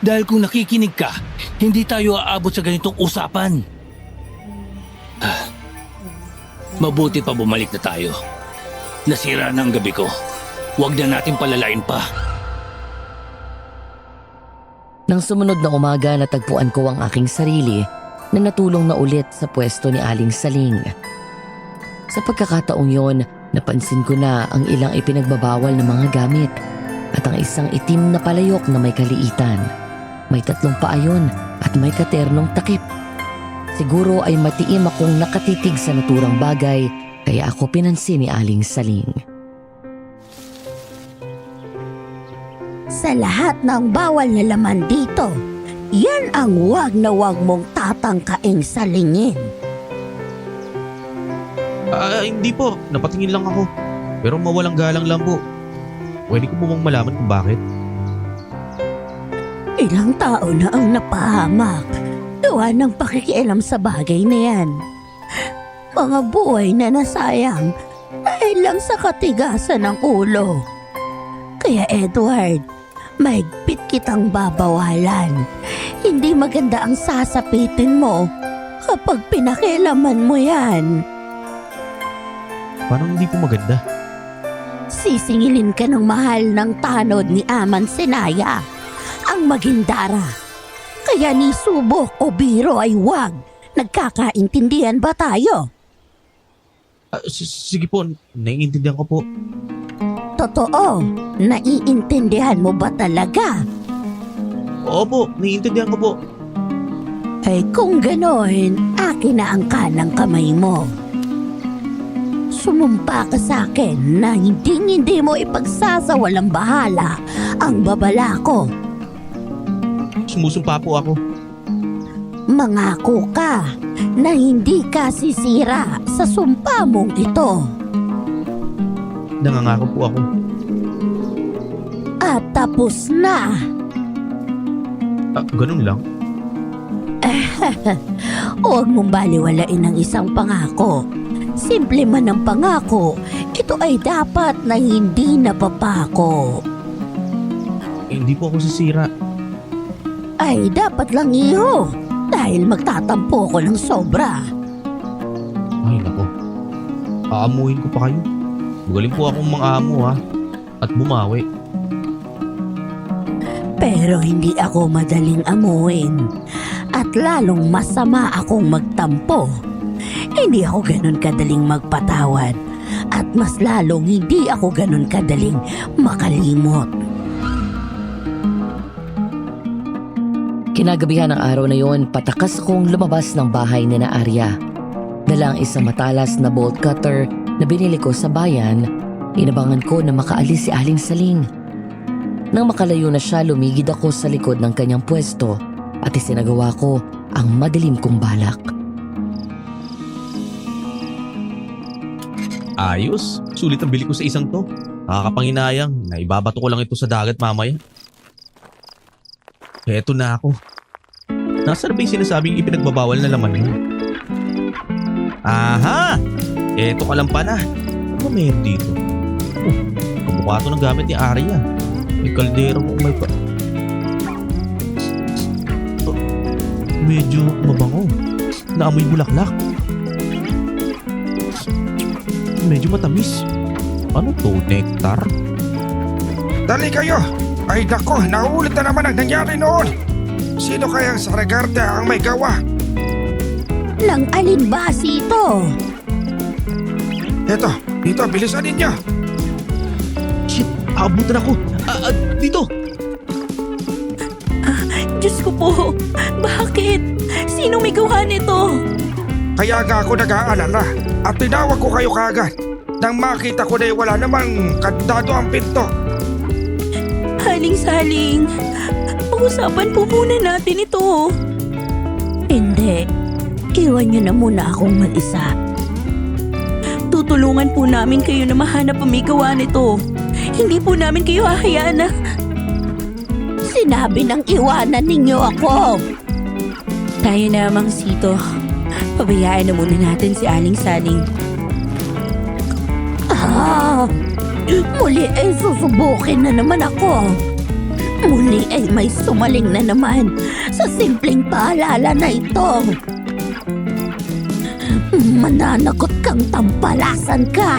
Dahil kung nakikinig ka, hindi tayo aabot sa ganitong usapan. Mabuti pa bumalik na tayo. Nasira na ang gabi ko. Huwag na natin palalain pa. Nang sumunod na umaga natagpuan ko ang aking sarili na natulong na ulit sa pwesto ni Aling Saling. Sa pagkakataong yon, napansin ko na ang ilang ipinagbabawal na mga gamit at ang isang itim na palayok na may kaliitan. May 3 paa yun at may katernong takip. Siguro ay matiim akong nakatitig sa naturang bagay kaya ako pinansin ni Aling Saling. Sa lahat ng bawal na laman dito, yan ang wag na wag mong tatangkaing salingin. Hindi po. Napatingin lang ako. Pero mawalang galang lang po. Pwede ko po bang malaman kung bakit? Ilang tao na ang napahamak. Gawa ng pakikialam sa bagay na yan. Mga buhay na nasayang dahil lang sa katigasan ng ulo. Kaya Edward, mahigpit kitang babawalan. Hindi maganda ang sasapitin mo kapag pinakialaman mo yan. Parang hindi po maganda. Sisingilin ka ng mahal ng tanod ni Aman Senaya, ang Magindara. Kaya ni subok o biro ay wag. Nagkakaintindihan ba tayo? Sige po, naiintindihan ko po. Totoo, naiintindihan mo ba talaga? Opo, naiintindihan ko po. Ay kung gano'n, akin na ang kanang kamay mo. Sumumpa ka sa akin na hindi mo ipagsasawalang bahala ang babala ko. Sumusumpa po ako. Mangako ka na hindi ka sisira sa sumpa mong ito. Nangangako po ako. At tapos na. Ganun lang. Huwag mong baliwalain ang isang pangako. Simple man ang pangako, ito ay dapat na hindi napapako. Hindi po ako sisira. Ay dapat lang iho, dahil magtatampo ko ng sobra. Ay nako. Aamuhin ko pa kayo. Magaling po akong mang-amo ha. At bumawi. Pero hindi ako madaling amuin. At lalong masama akong magtampo. Hindi ako ganun kadaling magpatawad. At mas lalong hindi ako ganun kadaling makalimot. Kinagabihan ng araw na yon, patakas akong lumabas ng bahay ni na Arya. Dala ang isang matalas na bolt cutter na binili ko sa bayan, inabangan ko na makaalis si Aling Saling. Nang makalayo na siya, lumigid ako sa likod ng kanyang pwesto at isinagawa ko ang madilim kong balak. Ayos. Sulit ang bili ko sa isang to. Nakakapanginayang na ibabato ko lang ito sa dagat mamaya. Eto na ako. Nasaan ba yung sinasabing ipinagbabawal na laman mo? Aha! Eto ka lang pala. Ano ba meron dito? Kamukha ito ng gamit ni Arya. May kaldero mo may pa... medyo mabango. Naamoy bulaklak. Medyo matamis. Ano to? Nectar? Dali kayo! Ay nako, naulit na naman ang nangyari noon. Sino kayang sa Regarda ang may gawa? Nang alinbasi ito. Eto, dito, bilisan ninyo. Shit! Aabutan ako! Dito! Diyos ko po, bakit? Sino may gawa nito? Kaya nga ako nag-aalala at tinawag ko kayo kagad nang makita ko na wala namang kandado ang pinto. Aling Saling, pag-usapan po muna natin ito. Hindi. Iwan niyo na muna akong mag-isa. Tutulungan po namin kayo na mahanap ang may gawa nito. Hindi po namin kayo hahayaan na... Sinabi ng iwanan ninyo ako. Tayo na, Mang Sito. Pabayaan na muna natin si Aling Saling. Muli ay susubukin na naman ako. Muli ay may sumaling na naman sa simpleng paalala na ito. Mananakot kang tampalasan ka.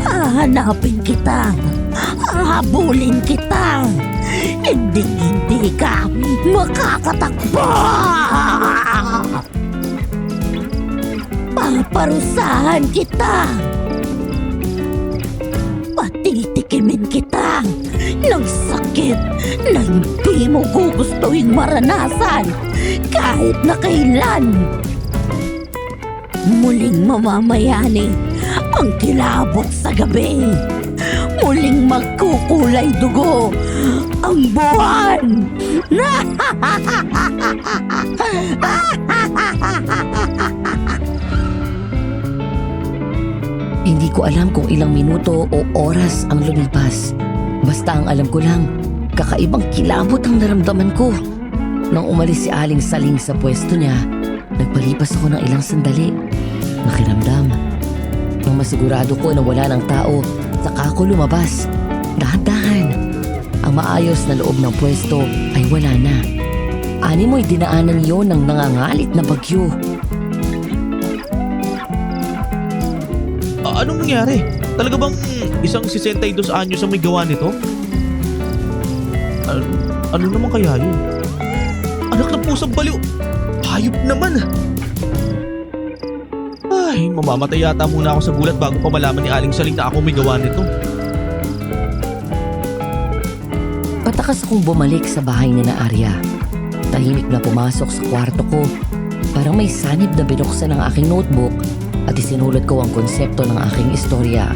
Hahanapin kita. Hahabulin kita. Hindi ka makakatakbo! Paparusahan kita! Patitikimin kita ng sakit na hindi mo gugustuhin maranasan kahit na kailan. Muling mamamayani ang kilabot sa gabi. Muling magkukulay dugo ang buwan. Hindi ko alam kung ilang minuto o oras ang lumipas. Basta ang alam ko lang, kakaibang kilabot ang naramdaman ko. Nang umalis si Aling Saling sa pwesto niya, nagpalipas ako ng ilang sandali. Nakiramdam. Nang masigurado ko na wala ng tao, saka ako lumabas. Dahan-dahan. Ang maayos na loob ng pwesto ay wala na. Animoy dinaanan yon ng nangangalit na bagyo. Anong nangyari? Talaga bang isang 62 anyos ang may gawa nito? Ano naman kaya yun? Anak ng pusang baliw! Hayop naman! Ay, mamamatay yata muna ako sa gulat bago pa malaman ni Aling Saling na ako may gawa nito. Patakas akong bumalik sa bahay ni na Arya. Tahimik na pumasok sa kwarto ko. Parang may sanib na binuksan ang aking notebook at isinulat ko ang konsepto ng aking istorya.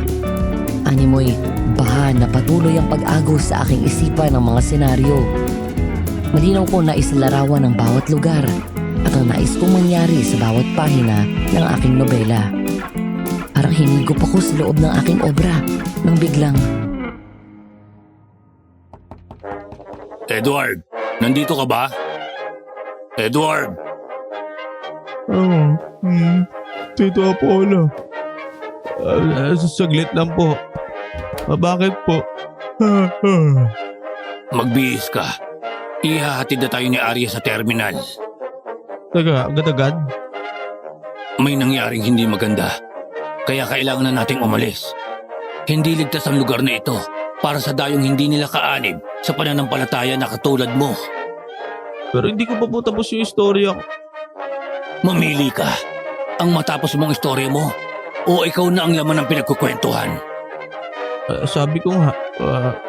Animoy, baha na patuloy ang pag-agos sa aking isipan ng mga senaryo. Malinaw ko na isalarawan ang bawat lugar at ang nais kong mangyari sa bawat pahina ng aking nobela. Parang hinigop ako sa loob ng aking obra nang biglang, Edward, nandito ka ba? Edward! Tito Apollo. Saglit lang po. Bakit po? Magbihis ka. Ihahatid na tayo ni Arya sa terminal. Taga, agad-agad? May nangyaring hindi maganda. Kaya kailangan na nating umalis. Hindi ligtas ang lugar na ito para sa dayong hindi nila kaanib sa pananampalataya na katulad mo. Pero hindi ko pa po tapos yung istorya ko. Mamili ka. Ang matapos mong istorya mo o ikaw na ang laman ng pinagkukwentuhan. Sabi ko nga,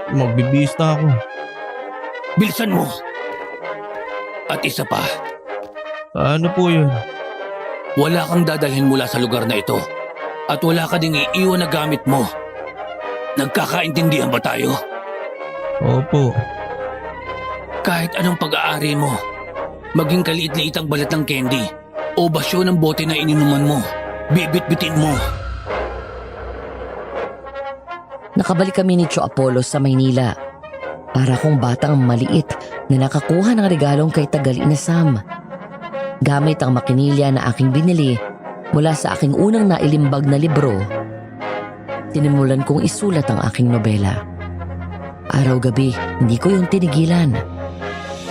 magbibihis na ako. Bilisan mo. At isa pa, Ano po yun? wala kang dadalhin mula sa lugar na ito at wala ka ding iiwan na gamit mo. Nagkakaintindihan ba tayo? Opo. Kahit anong pag-aari mo, maging kaliit-liitang balat ng candy o basyo ng bote na ininuman mo, bibit-bitin mo. nakabalik kami ni Tio Apollo sa Maynila. Para akong batang maliit na nakakuha ng regalong kay Tagali na Sam. Gamit ang makinilya na aking binili mula sa aking unang nailimbag na libro, sinimulan kong isulat ang aking nobela. Araw-gabi, hindi ko yung tinigilan.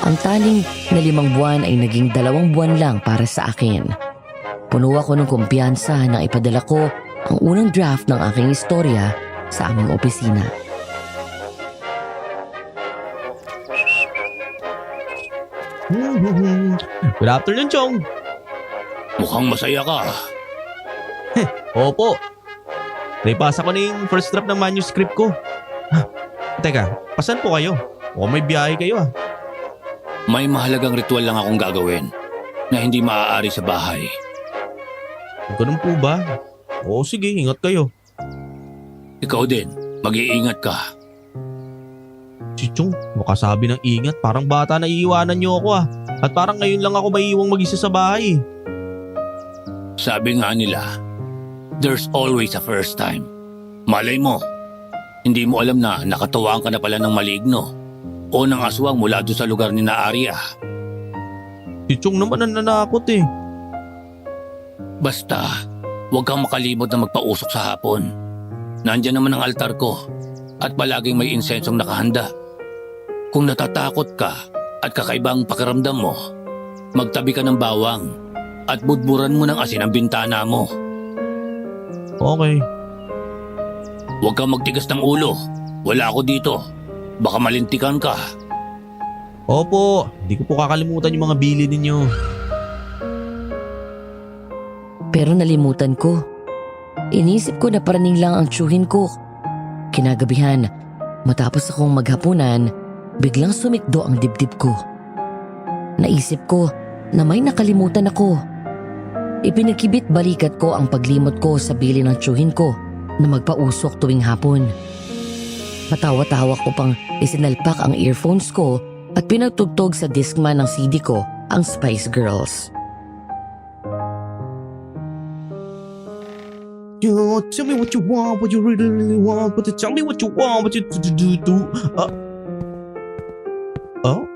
Ang taling na 5 buwan ay naging 2 buwan lang para sa akin. Puno ako ng kumpiyansa nang ipadala ko ang unang draft ng aking istorya sa aming opisina. Good afternoon, Chong. Mukhang masaya ka. Opo. Naipasa ko na yung first draft ng manuscript ko. Teka, pasan po kayo? O may biyahe kayo ah. May mahalagang ritual lang akong gagawin na hindi maaari sa bahay. Ganun po ba? Oo sige, ingat kayo. Ikaw din, mag-iingat ka. Si Chong, makasabi ng ingat. Parang bata na iiwanan niyo ako ah. At parang ngayon lang ako maiiwang mag-isa sa bahay. Sabi nga nila, there's always a first time. Malay mo, hindi mo alam na nakatuwaan ka na pala ng maligno o ng aswang mula doon sa lugar ni na Arya. Si Chong naman ang nanakot eh. Basta, huwag kang makalimot na magpausok sa hapon. Nandyan naman ang altar ko at palaging may insensong nakahanda. Kung natatakot ka at kakaibang pakiramdam mo, magtabi ka ng bawang at budburan mo ng asin ang bintana mo. Okay. Huwag kang magtigas ng ulo. Wala ako dito. Baka malintikan ka. Opo, hindi ko po kakalimutan yung mga bili ninyo. Pero nalimutan ko. Inisip ko na paraning lang ang tsuhin ko. Kinagabihan, matapos akong maghapunan, biglang sumikdo ang dibdib ko. Naisip ko na may nakalimutan ako. Ipinagkibit balikat ko ang paglimot ko sa bili ng tsuhin ko na magpausok tuwing hapon. Matawa-tawa ko pang isinalpak ang earphones ko at pinagtugtog sa Discman ng CD ko ang Spice Girls. Yo, tell me what you want, what you really, really want, but tell me what you want, what you do.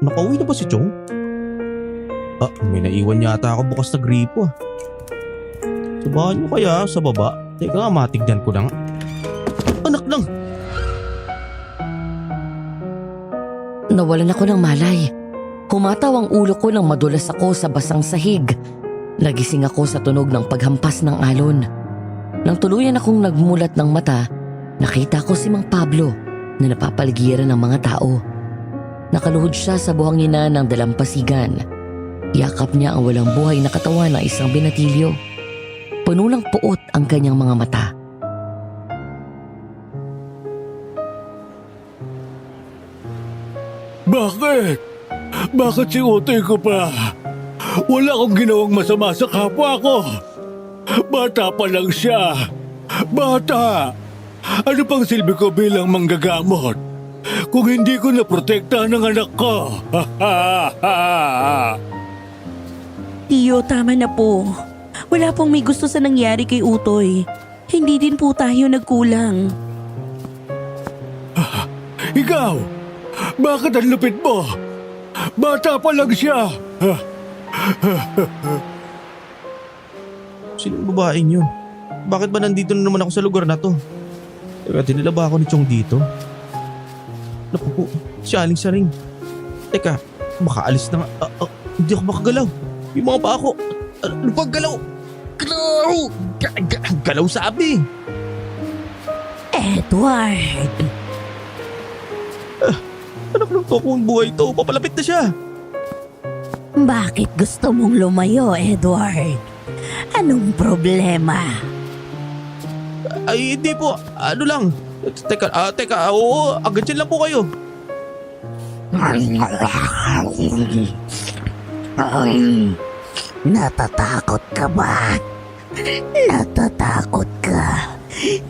Nakauwi na ba si Chong? May naiwan yata ako bukas na gripo. Sabahan niyo kaya sa baba? Teka nga, matignan ko lang. Anak lang! Nawalan ako ng malay. Humataw ang ulo ko nang madulas ako sa basang sahig. Nagising ako sa tunog ng paghampas ng alon. Nang tuluyan akong nagmulat ng mata, nakita ko si Mang Pablo na napapaligiran ng mga tao. Nakaluhod siya sa buhangina ng dalampasigan. Yakap niya ang walang buhay na katawan ng isang binatilyo. Puno ng puot ang kanyang mga mata. Bakit? Bakit si Utoy ko pa? Wala akong ginawang masama sa kapwa ko. Bata pa lang siya. Bata! Ano pang silbi ko bilang manggagamot kung hindi ko naprotektahan ng anak ko? Tiyo, tama na po. Wala pong may gusto sa nangyari kay Utoy. Hindi din po tayo nagkulang. Ikaw! Bakit ang lupit mo? Bata pa lang siya. Sinong babaeng yun? Bakit ba nandito na naman ako sa lugar na to? Teka, dinala ba ako ni Chong dito? Naku po, si Aling Saring. Teka, makaalis na nga. Hindi ako makagalaw. Yung mga pa ako. Ano ba galaw? Galaw! Galaw sabi! Edward! Anak ng to kung buhay to. Papalapit na siya. Bakit gusto mong lumayo, Edward? Anong problema? Ay, hindi po. Ano lang. Teka, oo. Agad dyan lang po kayo. Natatakot ka ba? Natatakot ka?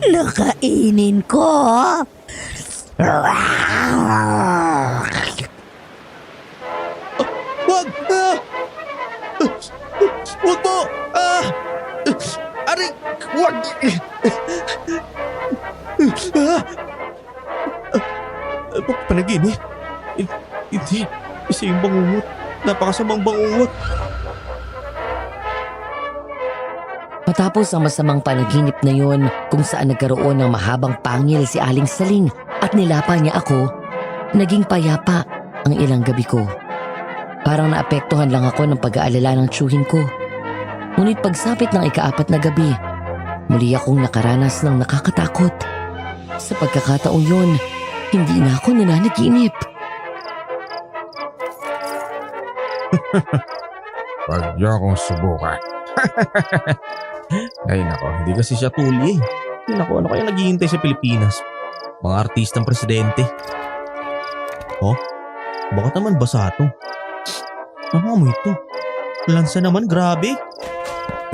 Nakainin ko? Wag! Wag po! Aray! Wag! Panaginip? Hindi. Isa yung bangungot. Napakasamang bangungot. Matapos ang masamang panaginip na yun kung saan nagkaroon ng mahabang pangil si Aling Saling at nilapa niya ako, naging payapa ang ilang gabi ko. Parang naapektuhan lang ako ng pag-aalala ng tsuhin ko. Ngunit pagsapit ng ika-4 na gabi, muli akong nakaranas ng nakakatakot. Sa pagkakataong yun, hindi na ako nananaginip. Huwag niyo akong subukan. Ay nako, hindi kasi siya tuli eh. Ay nako, ano kaya naghihintay sa Pilipinas? Mga artistang presidente. Oh, bakit naman basa to? Ano mo ito? Lansa naman, grabe.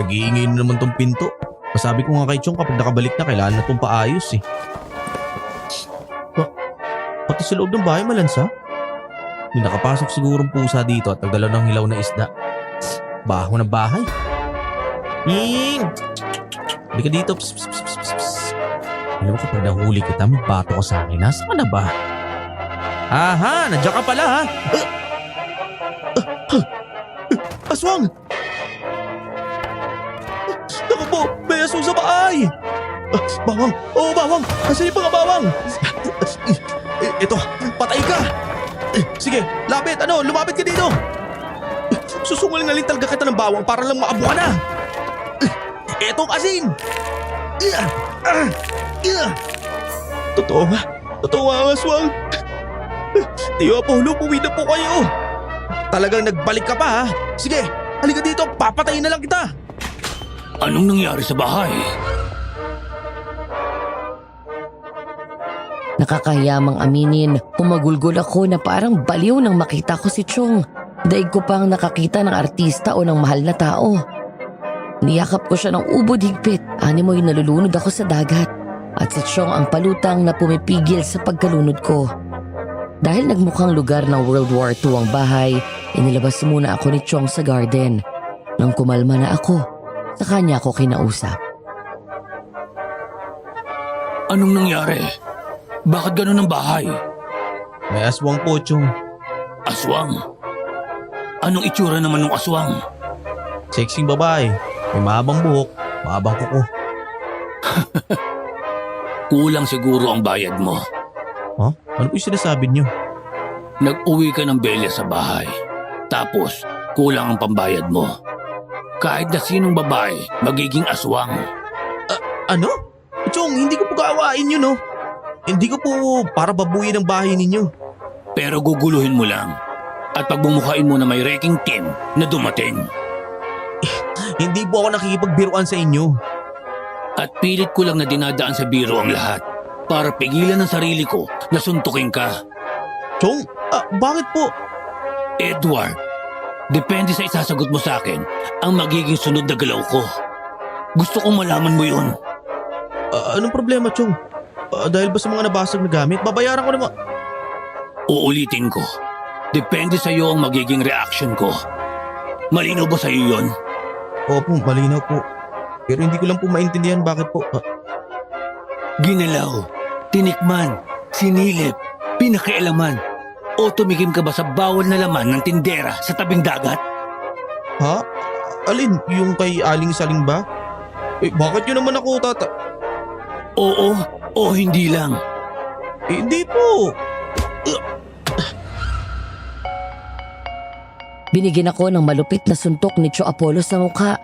Nag-iingay na naman tong pinto. Pasabi ko nga kay Chong kapag nakabalik na kailangan na itong paayos eh. Pati sa loob ng bahay malansa? May nakapasok sigurong pusa dito at nagdala ng hilaw na isda. Baho ng bahay. Ning! Halika dito. Psst, psst, psst, psst, psst. Alam mo kapag nahuli kita, may bato ka sa akin. Nasaan ka na ba? Aha! Nandiyan ka pala ha! Aswang! Naku po! May aswang sa bahay! Bawang! Oo, bawang! Asan yung mga bawang? Ito! Patay ka! Sige, lapit! Ano? Lumapit ka dito! Susungaling na talaga kita ng bawang para lang maabo ka na! Etong asin! Totoo nga. Totoo nga ang aswang. Tio Apollo, puwi na po kayo. Talagang nagbalik ka pa ha? Sige, halika dito, papatayin na lang kita. Anong nangyari sa bahay? Nakakahiyamang aminin, humagulgol ako na parang baliw nang makita ko si Chong. Daig ko pang nakakita ng artista o ng mahal na tao. Niyakap ko siya ng ubod higpit, animoy nalulunod ako sa dagat. At si Chong ang palutang na pumipigil sa pagkalunod ko. Dahil nagmukhang lugar ng World War II ang bahay, inilabas muna ako ni Chong sa garden. Nang kumalma na ako, sa kanya ako kinausap. Anong nangyari? Bakit ganun ang bahay? May aswang po, Chong. Aswang? Anong itsura naman ng aswang? Sexing babae. May mahabang buhok, mahabang kuko. Kulang siguro ang bayad mo. Ha? Ano po yung sinasabi niyo? Nag-uwi ka ng belya sa bahay. Tapos, kulang ang pambayad mo. Kahit na sinong babae, magiging aswang. Ano? Chong, hindi ko po kaawain yun, no? Hindi ko po para babuyin ang bahay ninyo. Pero guguluhin mo lang. At pagbumukain mo na may wrecking team na dumating. Hindi po ako nakikipagbiruan sa inyo. At pilit ko lang na dinadaan sa biro ang lahat. Para pigilan ang sarili ko na suntukin ka. Chong, bakit po? Edward, depende sa isasagot mo sa akin ang magiging sunod na galaw ko. Gusto kong malaman mo yun. Anong problema, Chong? Dahil ba sa mga nabasag na gamit, babayaran ko naman. Uulitin ko. Depende sa iyo ang magiging reaction ko. Malinaw ba sa iyo yun? Opo, malinaw po. Pero hindi ko lang po maintindihan bakit po. Ginalaw, tinikman, sinilip, pinakialaman, o tumikim ka ba sa bawal na laman ng tindera sa tabing dagat? Ha? Alin? Yung kay Aling Saling ba? Bakit yun naman ako Oo o hindi lang. Hindi po. Binigyan ako ng malupit na suntok ni Tio Apollo sa mukha.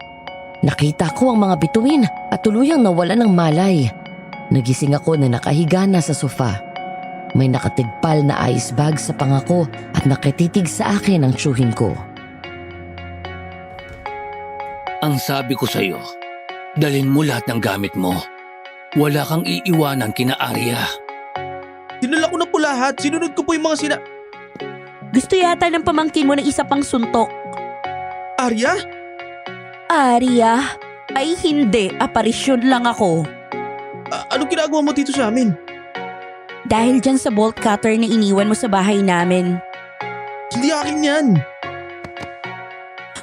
Nakita ko ang mga bituin at tuluyang nawala ng malay. Nagising ako na nakahiga na sa sofa. May nakatigpal na ice bag sa pangako at nakatitig sa akin ang tiyuhin ko. Ang sabi ko sa iyo, dalhin mo lahat ng gamit mo. Wala kang iiwanan kina Arya. Dinala ko na po lahat. Sinunod ko po yung mga Gusto yata ng pamangkin mo ng isa pang suntok. Arya? Arya? Ay hindi, aparisyon lang ako. Anong ginagawa mo dito sa amin? Dahil dyan sa bolt cutter na iniwan mo sa bahay namin. Hindi akin yan.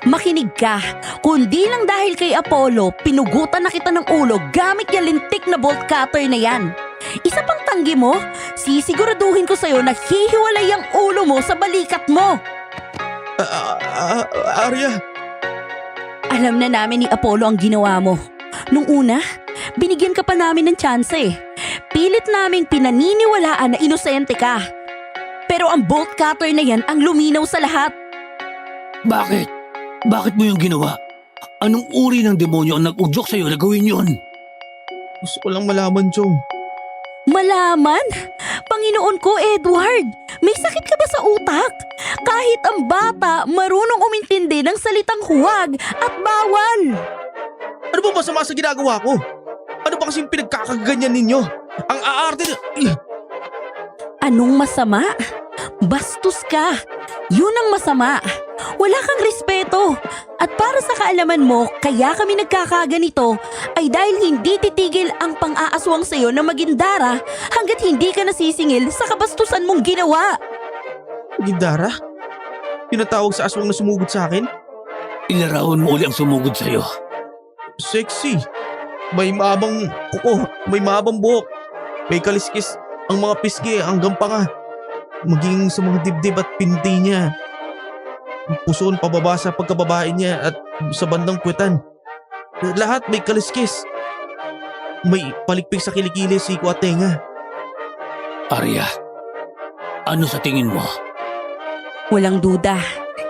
Makinig ka, kundi lang dahil kay Apollo, pinugutan na kita ng ulo gamit yung lintik na bolt cutter na yan. Isa pang tanggi mo, sisiguraduhin ko sa'yo na hihiwalay ang ulo mo sa balikat mo. Arya? Alam na namin ni Apollo ang ginawa mo. Nung una, binigyan ka pa namin ng tsanse. Pilit naming pinaniniwalaan na inosente ka. Pero ang bolt cutter na yan ang luminaw sa lahat. Bakit? Bakit mo yung ginawa? Anong uri ng demonyo ang nag-udyok sa'yo na gawin yun? Gusto ko lang malaman, Chong. Malaman? Panginoon ko, Edward, may sakit ka ba sa utak? Kahit ang bata, marunong umintindi ng salitang huwag at bawal. Ano ba masama sa ginagawa ko? Ano ba kasing pinagkakaganyan ninyo? Ang aarte na... Anong masama? Bastos ka. Yun ang masama. Wala kang respeto. At para sa kaalaman mo, kaya kami nagkakaganito ay dahil hindi titigil ang pang-aaswang sa'yo na maging dara hanggat hindi ka nasisingil sa kabastusan mong ginawa. Gindara? Pinatawag sa aswang na sumugod sa akin? Ilarawan mo uli ang sumugod sa'yo. Sexy. May maabang kuko, may maabang buhok. May kaliskis ang mga pisngi hanggang panga. Maging sa mga dibdib at pinti niya. Puson pababa sa pagkababae niya at sa bandang puwetan. Lahat may kaliskis. May palikpik sa kilikili, siko at tenga. Arya, ano sa tingin mo? Walang duda.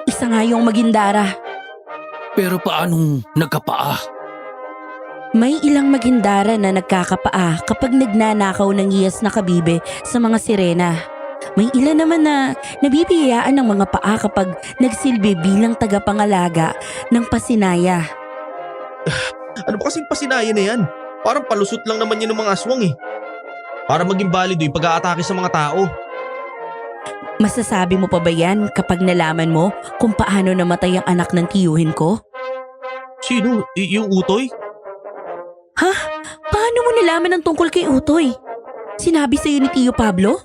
Isa nga yung magindara. Pero paanong nagkapaa? May ilang magindara na nagkakapaa kapag nagnanakaw ng hiyas na kabibe sa mga sirena. May ilan naman na nabibiyayaan ng mga paa kapag nagsilbi bilang tagapangalaga ng pasinaya. Ano ba kasing pasinaya na yan? Parang palusot lang naman yun ng mga aswang eh. Para maging balido yung pag-aatake sa mga tao. Masasabi mo pa ba yan kapag nalaman mo kung paano namatay ang anak ng tiyuhin ko? Sino? Yung utoy? Ha? Paano mo nalaman ang tungkol kay Utoy? Sinabi sa'yo ni Tio Pablo?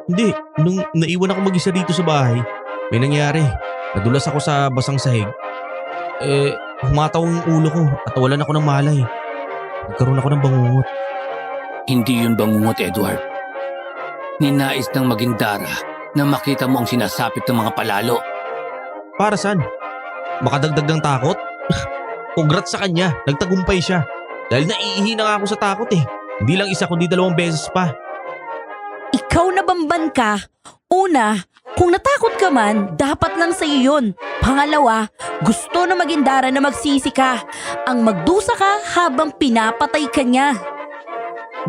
Hindi. Nung naiwan ako mag-isa dito sa bahay, may nangyari. Nadulas ako sa basang sahig. Humataw ang ulo ko at walan ako ng malay. Nagkaroon ako ng bangungot. Hindi yun bangungot, Edward. Ninais ng maging dara na makita mo ang sinasapit ng mga palalo. Para saan? Makadagdag ng takot? Congrats sa kanya, nagtagumpay siya. Dahil naiihi na nga ako sa takot eh. Hindi lang isa kundi 2 beses pa. Ikaw nabamban ka. Una, kung natakot ka man, dapat lang sa'yo yun. Pangalawa, gusto na maging dara na magsisi ka. Ang magdusa ka habang pinapatay ka niya.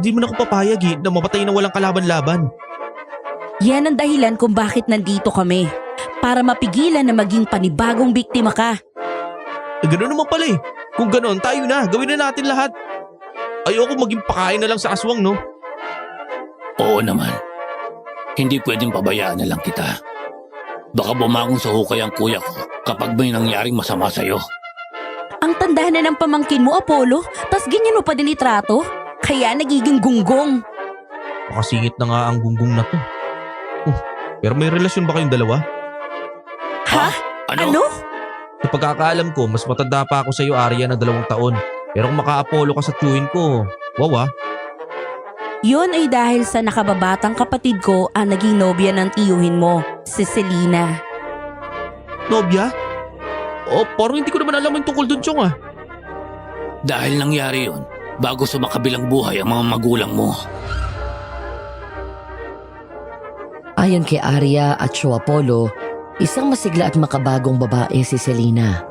Hindi mo na ako papayag eh, na mapatay na walang kalaban-laban. Yan ang dahilan kung bakit nandito kami. Para mapigilan na maging panibagong biktima ka. Gano'n naman pala eh. Kung gano'n, tayo na. Gawin na natin lahat. Ayoko maging pakain na lang sa aswang, no? Oo naman. Hindi pwedeng pabayaan na lang kita. Baka bumangon sa hukay ang kuya ko kapag may nangyaring masama sa'yo. Ang tanda na ng pamangkin mo, Apollo, tas ganyan mo pa din itrato. Kaya nagiging gunggong. Makasingit na nga ang gunggong na to. Pero may relasyon ba kayong dalawa? Ha? Ano? Sa pagkakaalam ko, mas matanda pa ako sa iyo, Arya, ng 2 taon. Pero kung maka-Apollo ka sa tiyuhin ko, wow ah. Yun ay dahil sa nakababatang kapatid ko ang naging nobya ng tiyuhin mo, si Selena. Nobya? Parang hindi ko naman alam yung tungkol dun, Chong ah. Dahil nangyari yun, bago sa makabilang buhay ang mga magulang mo. Ayon kay Arya at Sio Apollo, isang masigla at makabagong babae si Selena.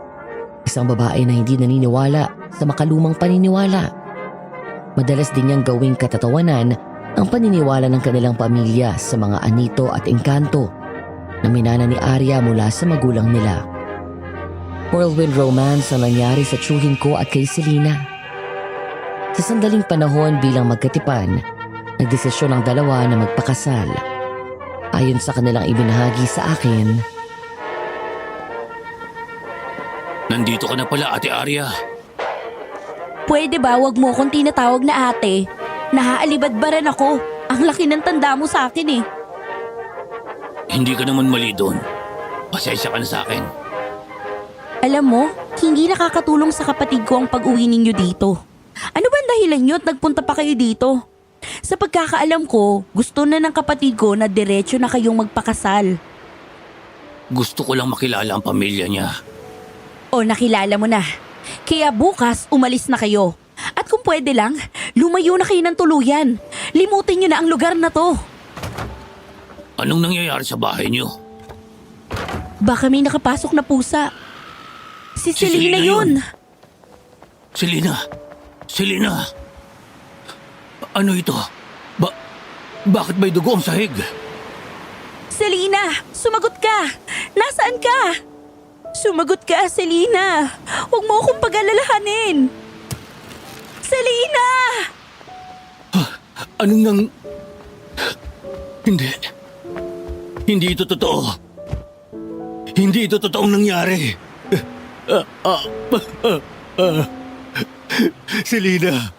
Isang babae na hindi naniniwala sa makalumang paniniwala. Madalas din niyang gawing katatawanan ang paniniwala ng kanilang pamilya sa mga anito at engkanto na minana ni Arya mula sa magulang nila. Whirlwind romance ang nangyari sa tiyuhin ko at kay Selena. Sa sandaling panahon bilang magkatipan, nagdesisyon ang dalawa na magpakasal. Ayon sa kanilang ibinahagi sa akin, Nandito ka na pala, Ate Arya. Pwede ba wag mo akong tinatawag na ate? Nahaalibadbaran ako. Ang laki ng tanda mo sa akin eh. Hindi ka naman mali doon. Pasensya ka na sa akin. Alam mo, hindi nakakatulong sa kapatid ko ang pag-uwi ninyo dito. Ano ba ang dahilan nyo at nagpunta pa kayo dito? Sa pagkakaalam ko, gusto na ng kapatid ko na diretso na kayong magpakasal. Gusto ko lang makilala ang pamilya niya. O nakilala mo na. Kaya bukas umalis na kayo. At kung pwede lang, lumayo na kayo ng tuluyan. Limutin nyo na ang lugar na to. Anong nangyayari sa bahay niyo? Baka may nakapasok na pusa. Si Selena yun. Selena! Selena! Ano ito? Bakit may dugo ang sahig? Selena, sumagot ka! Nasaan ka? Sumagot ka, Selena! Huwag mo akong pag-alalahanin! Selena! Anong nang... Hindi. Hindi ito totoo. Hindi ito totoong nangyari. Selena!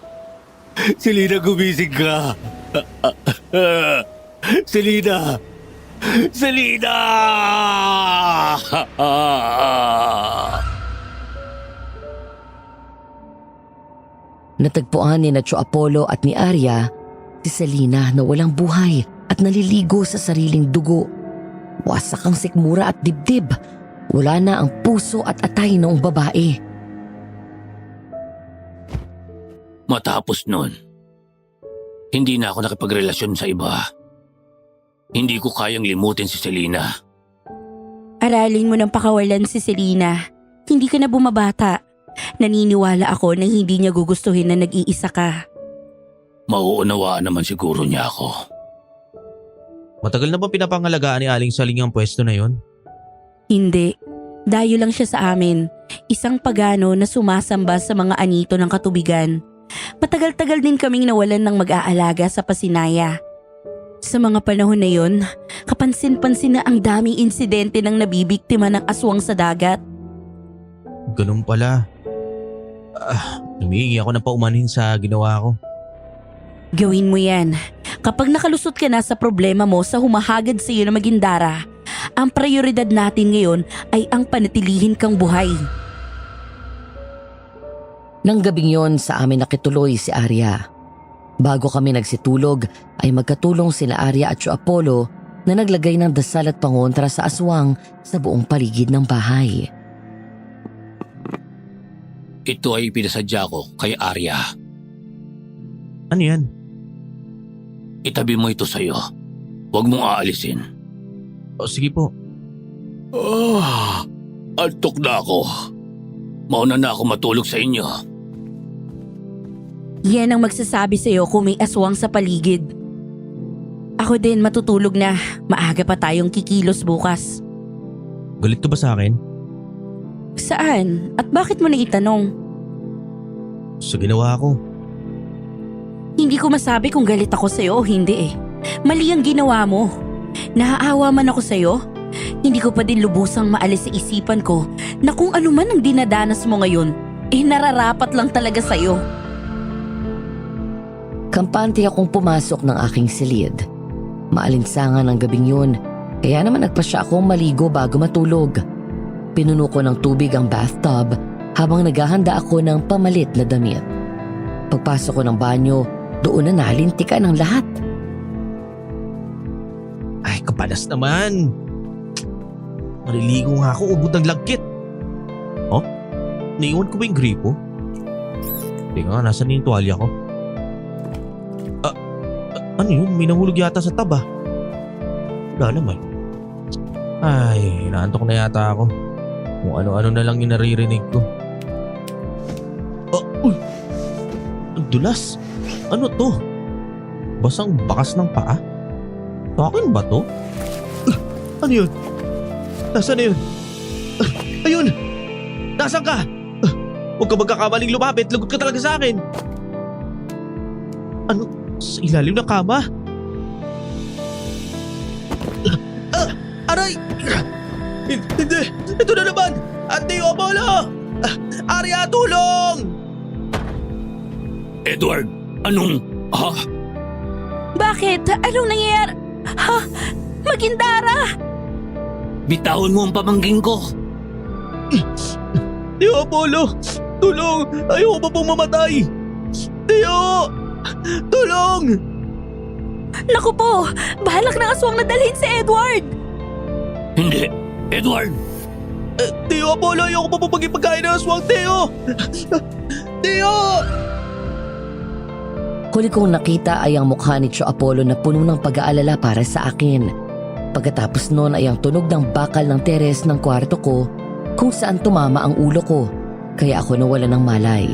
Selena, gumising ka! Selena! Selena! natagpuan ni Sio Apollo at ni Arya si Selena na walang buhay at naliligo sa sariling dugo. Wasak ang sikmura at dibdib. Wala na ang puso at atay ng babae. Matapos nun, hindi na ako nakipagrelasyon sa iba. Hindi ko kayang limutin si Selena. Aralin mo ng pakawalan si Selena. Hindi ka na bumabata. Naniniwala ako na hindi niya gugustuhin na nag-iisa ka. Mauunawaan naman siguro niya ako. Matagal na ba pinapangalagaan ni Aling Saling ang pwesto na yon? Hindi. Dayo lang siya sa amin. Isang pagano na sumasamba sa mga anito ng katubigan. Matagal-tagal din kaming nawalan ng mag-aalaga sa Pasinaya. Sa mga panahon na yon, kapansin-pansin na ang daming insidente ng nabibiktima ng aswang sa dagat. Ganun pala. Humihingi ako ng paumanhin sa ginawa ko. Gawin mo yan. Kapag nakalusot ka na sa problema mo sa humahagad sa iyo na Magindara, ang prioridad natin ngayon ay ang panatilihin kang buhay. Nang gabing yon sa amin nakituloy si Arya. Bago kami nagsitulog ay magkatulong sila Arya at Tio Apollo na naglagay ng dasal at pangontra sa aswang sa buong paligid ng bahay. Ito ay pinasadya ko kay Arya. Ano yan? Itabi mo ito sa'yo. Huwag mong aalisin. O sige po. Antok na ako. Mauna na ako matulog sa inyo. Yan ang magsasabi sa iyo kung may aswang sa paligid. Ako din matutulog na. Maaga pa tayong kikilos bukas. Galit ka ba sa akin? Saan? At bakit mo na itanong? Sa ginawa ko. Hindi ko masabi kung galit ako sa iyo o hindi eh. Mali ang ginawa mo. Naaawa man ako sa iyo. Hindi ko pa din lubusang maalis sa isipan ko na kung ano man ang dinadanas mo ngayon, nararapat lang talaga sa iyo. Kampante akong pumasok ng aking silid. Maalinsangan ang gabing yun, kaya naman nagpasya akong maligo bago matulog. Pinuno ko ng tubig ang bathtub habang naghahanda ako ng pamalit na damit. Pagpasok ko ng banyo, doon na nalintikan ang lahat. Ay, kapalas naman. Maliligo nga ako, ubod ng lagkit. Oh? Naiwan ko ba yung gripo? Teka nga, nasan yung tuwalya ko? Ano yun? May nahulog yata sa taba. Wala naman. Ay, inaantok na yata ako. Kung ano-ano na lang yung naririnig ko. Uy! Ang dulas. Ano to? Basang bakas ng paa? Sa akin ba to? Ano yun? Nasaan na yun? Ayun! Nasaan ka? Huwag ka magkakamaling lumapit. Lagot ka talaga sa akin. Ano? Sa ilalim ng kama? Aray! Hindi! Ito na naman! Tio Apollo! Arya, tulong! Edward, anong... Bakit? Anong nangyayari? Ha? Magindara! Bitawan mo ang pamangking ko. Tio Apollo! Tulong! Ayoko pa pong mamatay! Tio! Tulong! Naku po! Bahalak ng aswang na dalhin si Edward! Hindi, Edward! Tio Apollo! Ayoko pa pong magipagkain ng aswang! Tio! Tio! Huli kong nakita ay ang mukha ni Tio Apollo na puno ng pag-aalala para sa akin. Pagkatapos noon ay ang tunog ng bakal ng teres ng kwarto ko kung saan tumama ang ulo ko, kaya ako nawala ng malay.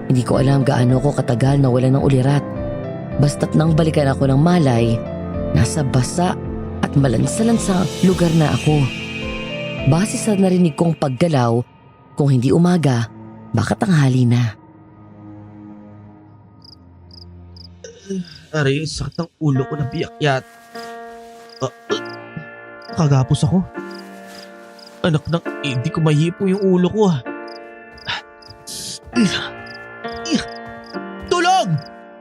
Hindi ko alam gaano ko katagal nawala ng ulirat. Basta't nang balikan ako ng malay, nasa basa at malansa-lansang lugar na ako. Base sa narinig kong paggalaw, kung hindi umaga, baka tanghali na. Aray, sakit ng ulo ko na biyakyat. Kagapos ako. Anak ng hindi ko mahipo yung ulo ko Tulong!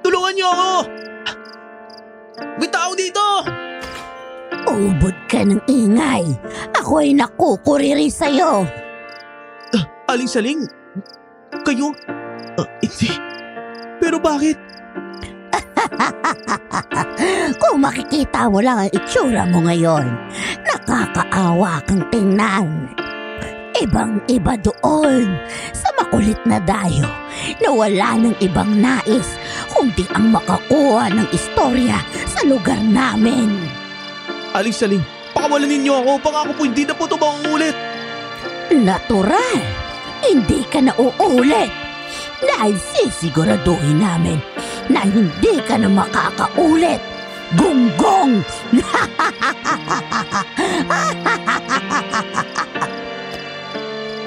Tulungan niyo ako! May tao dito! Ubod ka ng ingay. Ako ay nakukuriri sa'yo. Aling Saling? Kayo? Hindi. Pero bakit? Kung makikita mo lang ang itsura mo ngayon, nakakaawa kang tingnan. Ibang-iba doon sa makulit na dayo na wala ng ibang nais kundi ang makakuha ng istorya sa lugar namin. Aling Saling, pakawalan ninyo ako. Pangako po hindi na po ito mauulit. Natural, hindi ka na uulit dahil sisiguraduhin namin na hindi ka na makakaulit Gonggong!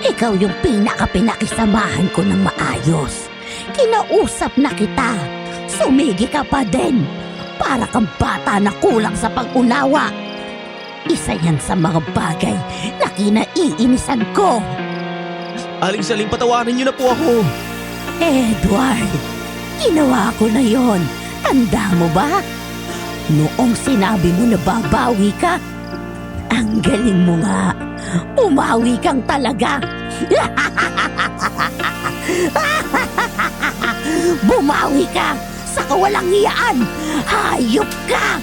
Ikaw yung pinakapinakisamahan ko ng maayos. Kinausap na kita. Sumigi ka pa din. Para kang bata na kulang sa pag-unawa. Isa yan sa mga bagay na kinaiinisan ko. Aling Saling, patawarin niyo na po ako. Edward, ginawa ko na yon. Tanda mo ba? Noong sinabi mo na babawi ka, ang galing mo nga. Umawi kang talaga. Bumawi ka sa kawalang hiyaan. Hayop ka!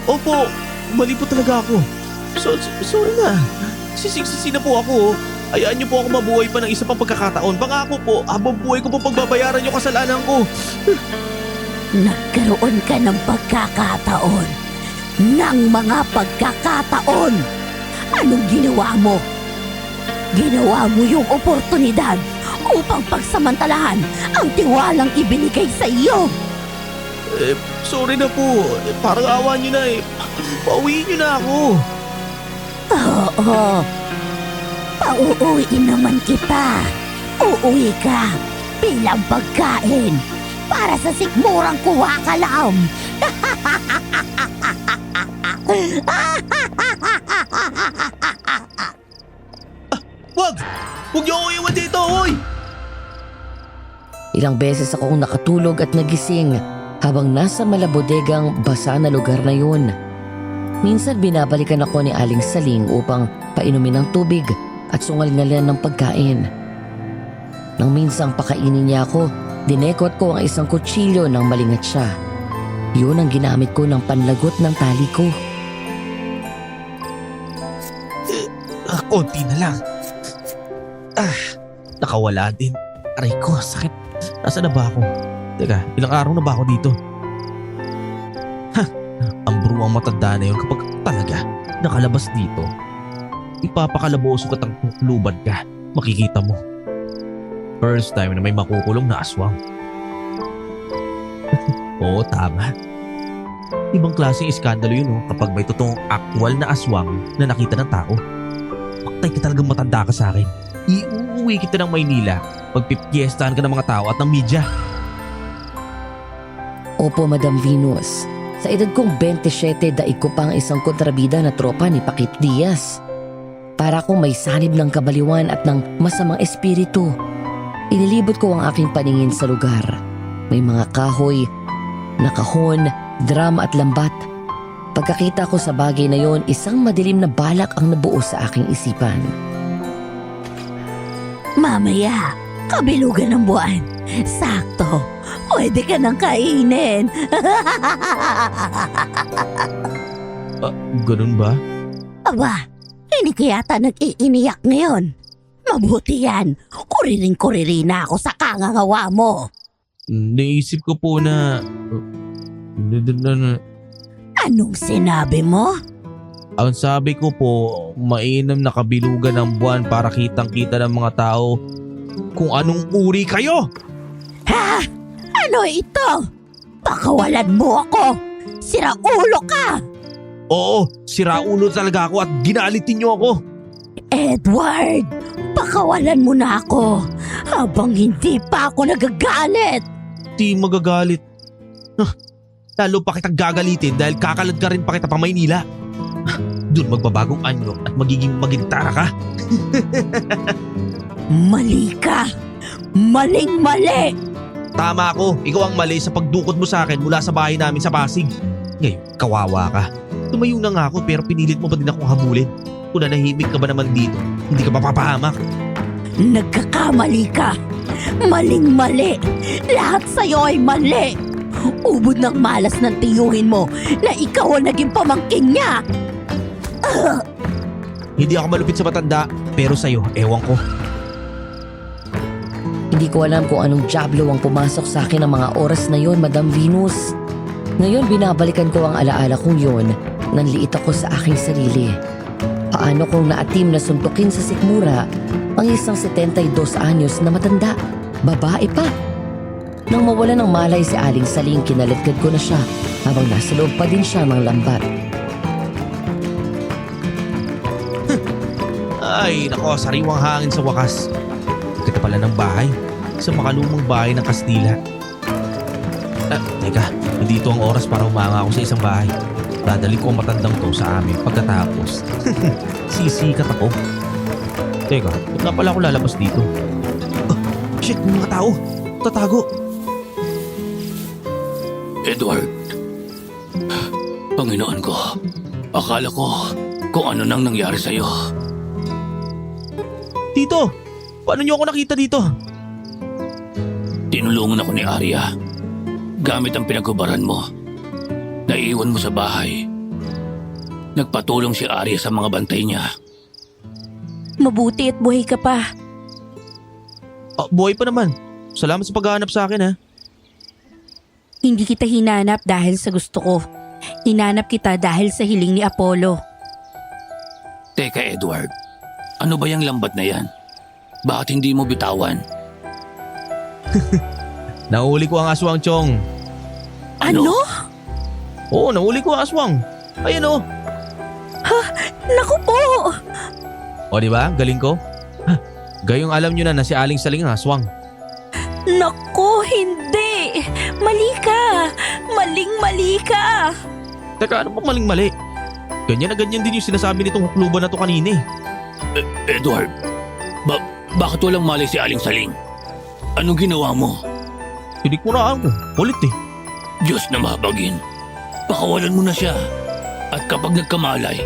Opo, mali po talaga ako. Sorry na. Sisiksisi na po ako. Hayaan niyo po ako mabuhay pa ng isa pang pagkakataon. Pangako po, habang buhay ko po pagbabayaran yung kasalanan ko. Nagkaroon ka ng pagkakataon. Ng mga pagkakataon. Anong ginawa mo? Ginawa mo yung oportunidad upang pagsamantalahan ang tiwalang ibinigay sa iyo. Sorry na po. Parang awa niyo na eh. Pauwiin niyo na ako. Oo. Pauuwiin naman kita. Uuwi ka bilang pagkain para sa sikmurang kuha ka lang. Wag! Huwag niyo ako iwan dito, hoy! Ilang beses akong nakatulog at nagising habang nasa malabodegang basa na lugar na yun. Minsan binabalikan ako ni Aling Saling upang painumin ng tubig at sungal-ngalan ng pagkain. Nang minsang pakainin niya ako, dinekot ko ang isang kutsilyo nang malingat siya. Yun ang ginamit ko ng panlagot ng tali ko. Konti na lang. Nakawala din. Aray ko, sakit. Nasaan na ba ako? Teka, ilang araw na ba ako dito? Ang bruwang matanda na yun kapag talaga nakalabas dito. Ipapakalaboso ka tang luban ka. Makikita mo. First time na may makukulong na aswang. Oo, tama. Ibang klaseng iskandalo yun kapag may totoong aktwal na aswang na nakita ng tao. Paktay ka talagang matanda ka sa akin. Iuuwi kita ng Maynila. Pagpipiestahan ka ng mga tao at ng media. Opo, Madam Venus. Sa edad kong 27, daig ko pang isang kontrabida na tropa ni Pakit Diaz. Para akong may sanib ng kabaliwan at ng masamang espiritu. Inilibot ko ang aking paningin sa lugar. May mga kahoy, nakahon, drum at lambat. Pagkakita ko sa bagay na yon, isang madilim na balak ang nabuo sa aking isipan. Mamaya, kabilugan ng buwan. Sakto, pwede ka nang kainin. Ganun ba? Aba, hindi ka yata nag-iiniyak ngayon. Mabuti yan, kuriring-kuriri na ako sa kangangawa mo. Naisip ko po na... Anong sinabi mo? Ang sabi ko po, mainam na kabilugan ng buwan para kitang-kita ng mga tao kung anong uri kayo! Ha? Ano ito? Pakawalan mo ako! Sira ulo ka! Oo, siraulo talaga ako at ginalitin niyo ako. Edward, pakawalan mo na ako habang hindi pa ako nagagalit. Di magagalit. Lalo pa kitang gagalitin dahil kakalad ka rin pa kita pa Maynila. Doon magbabagong anyo at magiging magintara ka. Mali ka! Maling-mali! Tama ako, ikaw ang mali sa pagdukot mo sa akin mula sa bahay namin sa Pasig. Ngayon, kawawa ka. Tumayo na nga ako pero pinilit mo pa din akong habulin. Kung nanahimik ka ba naman dito, hindi ka mapapahamak. Nagkakamali ka! Maling-mali! Lahat sa'yo ay mali! Ubod ng malas ng tiyuhin mo na ikaw ang naging pamangkin niya! Hindi ako malupit sa matanda pero sa'yo, ewan ko. Hindi ko alam kung anong diablo ang pumasok sa akin ng mga oras na yon, Madam Venus. Ngayon binabalikan ko ang alaala kong yon, nanliit ako sa aking sarili. Paano kong naatim na suntukin sa sikmura ang isang 72 anyos na matanda, babae pa. Nang mawala ng malay si Aling Saling, kinaladkad ko na siya habang nasa loob pa din siya ng lambat. Ay, nako, sariwang hangin sa wakas. Kita pala ng bahay. Sa makalumang bahay ng Kastila. Teka, hindi ito ang oras para humanga ako sa isang bahay. Dadali ko ang matandang to sa amin pagkatapos. Sisikat ako. Teka, ba't nga pala ako lalabas dito? Shit, may mga tao. Tatago. Edward. Panginoon ko, akala ko kung ano nang nangyari sa'yo. Tito, paano niyo ako nakita dito? Tinulungan ako ni Arya. Gamit ang pinagkubaran mo. Naiiwan mo sa bahay. Nagpatulong si Arya sa mga bantay niya. Mabuti at buhay ka pa. Buhay pa naman. Salamat sa paghahanap sa akin ha. Hindi kita hinanap dahil sa gusto ko. Hinanap kita dahil sa hiling ni Apollo. Teka Edward, ano ba yung lambat na yan? Bakit hindi mo bitawan? Nahuli ko ang aswang, Chong. Ano? Oo, nahuli ko ang aswang. Ayan o. Naku po! O diba, galing ko? Gayong alam nyo na si Aling Saling ang aswang. Naku, hindi! Mali ka! Maling-mali ka! Teka, ano pang maling-mali? Ganyan na ganyan din yung sinasabi nitong hukluban na to kanina eh. Edward, bakit walang malay si Aling Saling? Anong ginawa mo? Tinikmuraan ko. Kulit eh. Diyos na mabagin. Pakawalan mo na siya. At kapag nagkamalay,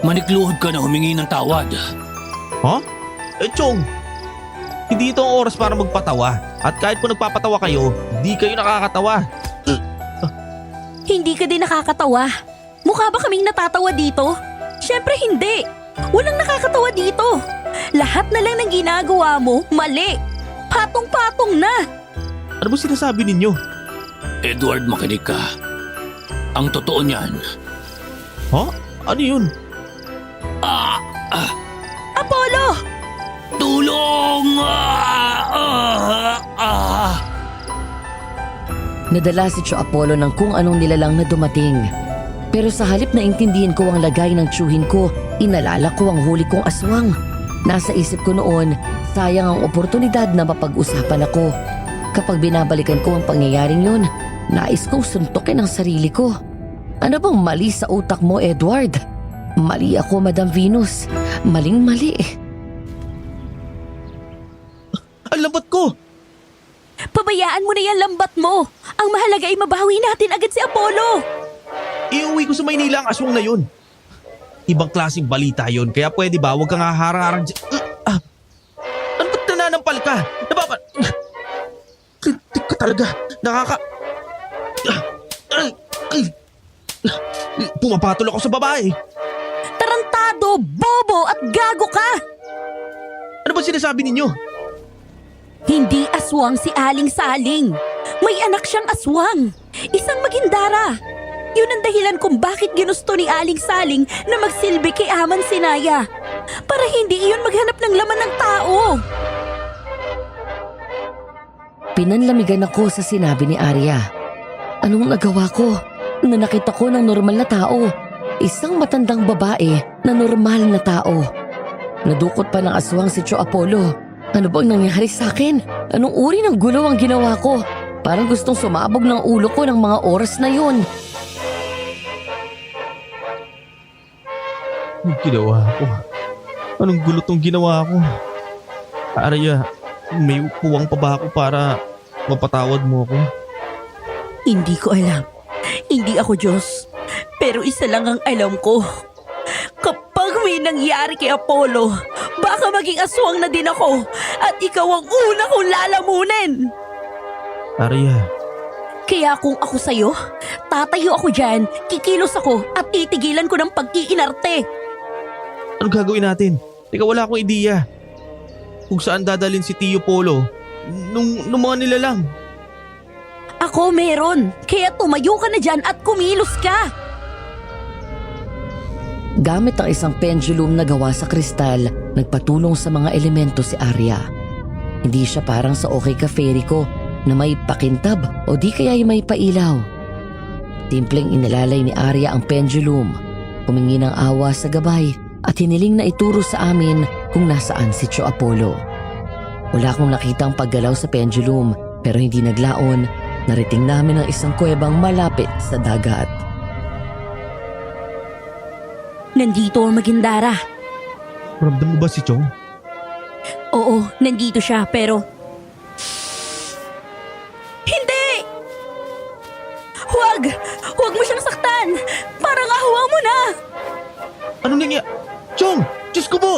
manikluhod ka na humingi ng tawad. Ha? Chong, hindi ito ang oras para magpatawa. At kahit kung nagpapatawa kayo, di kayo nakakatawa. Hindi ka din nakakatawa. Mukha ba kaming natatawa dito? Siyempre hindi. Walang nakakatawa dito. Lahat na lang ng ginagawa mo, mali. Patong-patong na. Ano ba sinasabi ninyo? Edward, makinig ka. Ang totoo niyan. Ha? Ano yun? Apollo! Tulong! Nadala si Tio Apollo ng kung anong nilalang na dumating. Pero sa halip na intindihin ko ang lagay ng tiyuhin ko, inalala ko ang huli kong aswang. Nasa isip ko noon, sayang ang oportunidad na mapag-usapan ako. Kapag binabalikan ko ang pangyayaring yun, nais kong suntukin ang sarili ko. Ano bang mali sa utak mo, Edward? Mali ako, Madam Venus. Maling-mali. Ang lambat ko! Pabayaan mo na yan lambat mo. Ang mahalaga ay mabawi natin agad si Apollo. Iuwi ko sa Maynila ang aswang na yun. Ibang klaseng balita yun, kaya pwede ba huwag kang haharang-harang dyan? Ano ba't nananampal ka? Kritik ka talaga. Pumapatol ako sa babae. Tarantado, bobo at gago ka. Ano ba sinasabi ninyo? Hindi aswang si Aling Saling. May anak siyang aswang. Isang magindara. Yun ang dahilan kung bakit ginusto ni Aling Saling na magsilbi kay Aman Sinaya. Para hindi iyon maghanap ng laman ng tao. Pinanlamigan ako sa sinabi ni Arya. Anong nagawa ko? Na nakita ko ng normal na tao. Isang matandang babae na normal na tao. Nadukot pa ng aswang si Tio Apollo. Ano bang nangyari sa akin? Anong uri ng gulo ang ginawa ko? Parang gustong sumabog ng ulo ko ng mga oras na yun. Anong ginawa ko? Anong gulo tong ginawa ko? Arya, may puwang pa ba ako para mapatawad mo ako? Hindi ko alam. Hindi ako Diyos. Pero isa lang ang alam ko. Kapag may nangyari kay Apollo, baka maging aswang na din ako at ikaw ang una kong lalamunin. Arya, Kaya kung ako sa'yo, tatayo ako dyan, kikilos ako at titigilan ko ng pag-iinarte. anong gagawin natin? Teka, wala akong ideya. Kung saan dadalhin si Tio Polo nung mga nilalang. Ako meron, kaya tumayo ka na dyan at kumilos ka. Gamit ang isang pendulum na gawa sa kristal, nagpatulong sa mga elemento si Arya. Hindi siya parang sa Okay Ka Fairy ko na may pakintab o di kaya ay may pailaw. Simpleng inalalay ni Arya ang pendulum, humingi ng awa sa gabay at hiniling na ituro sa amin kung nasaan si Tio Apollo. Wala akong nakitang paggalaw sa pendulum pero hindi naglaon, nariting namin ang isang kuwebang malapit sa dagat. Nandito ang Magindara. Ramdam mo ba si Chong? Oo, nandito siya pero... Hindi! Huwag! Huwag mo siyang saktan! Parang ahawa mo na! Ano nangyari? Chong! Diyos ko po!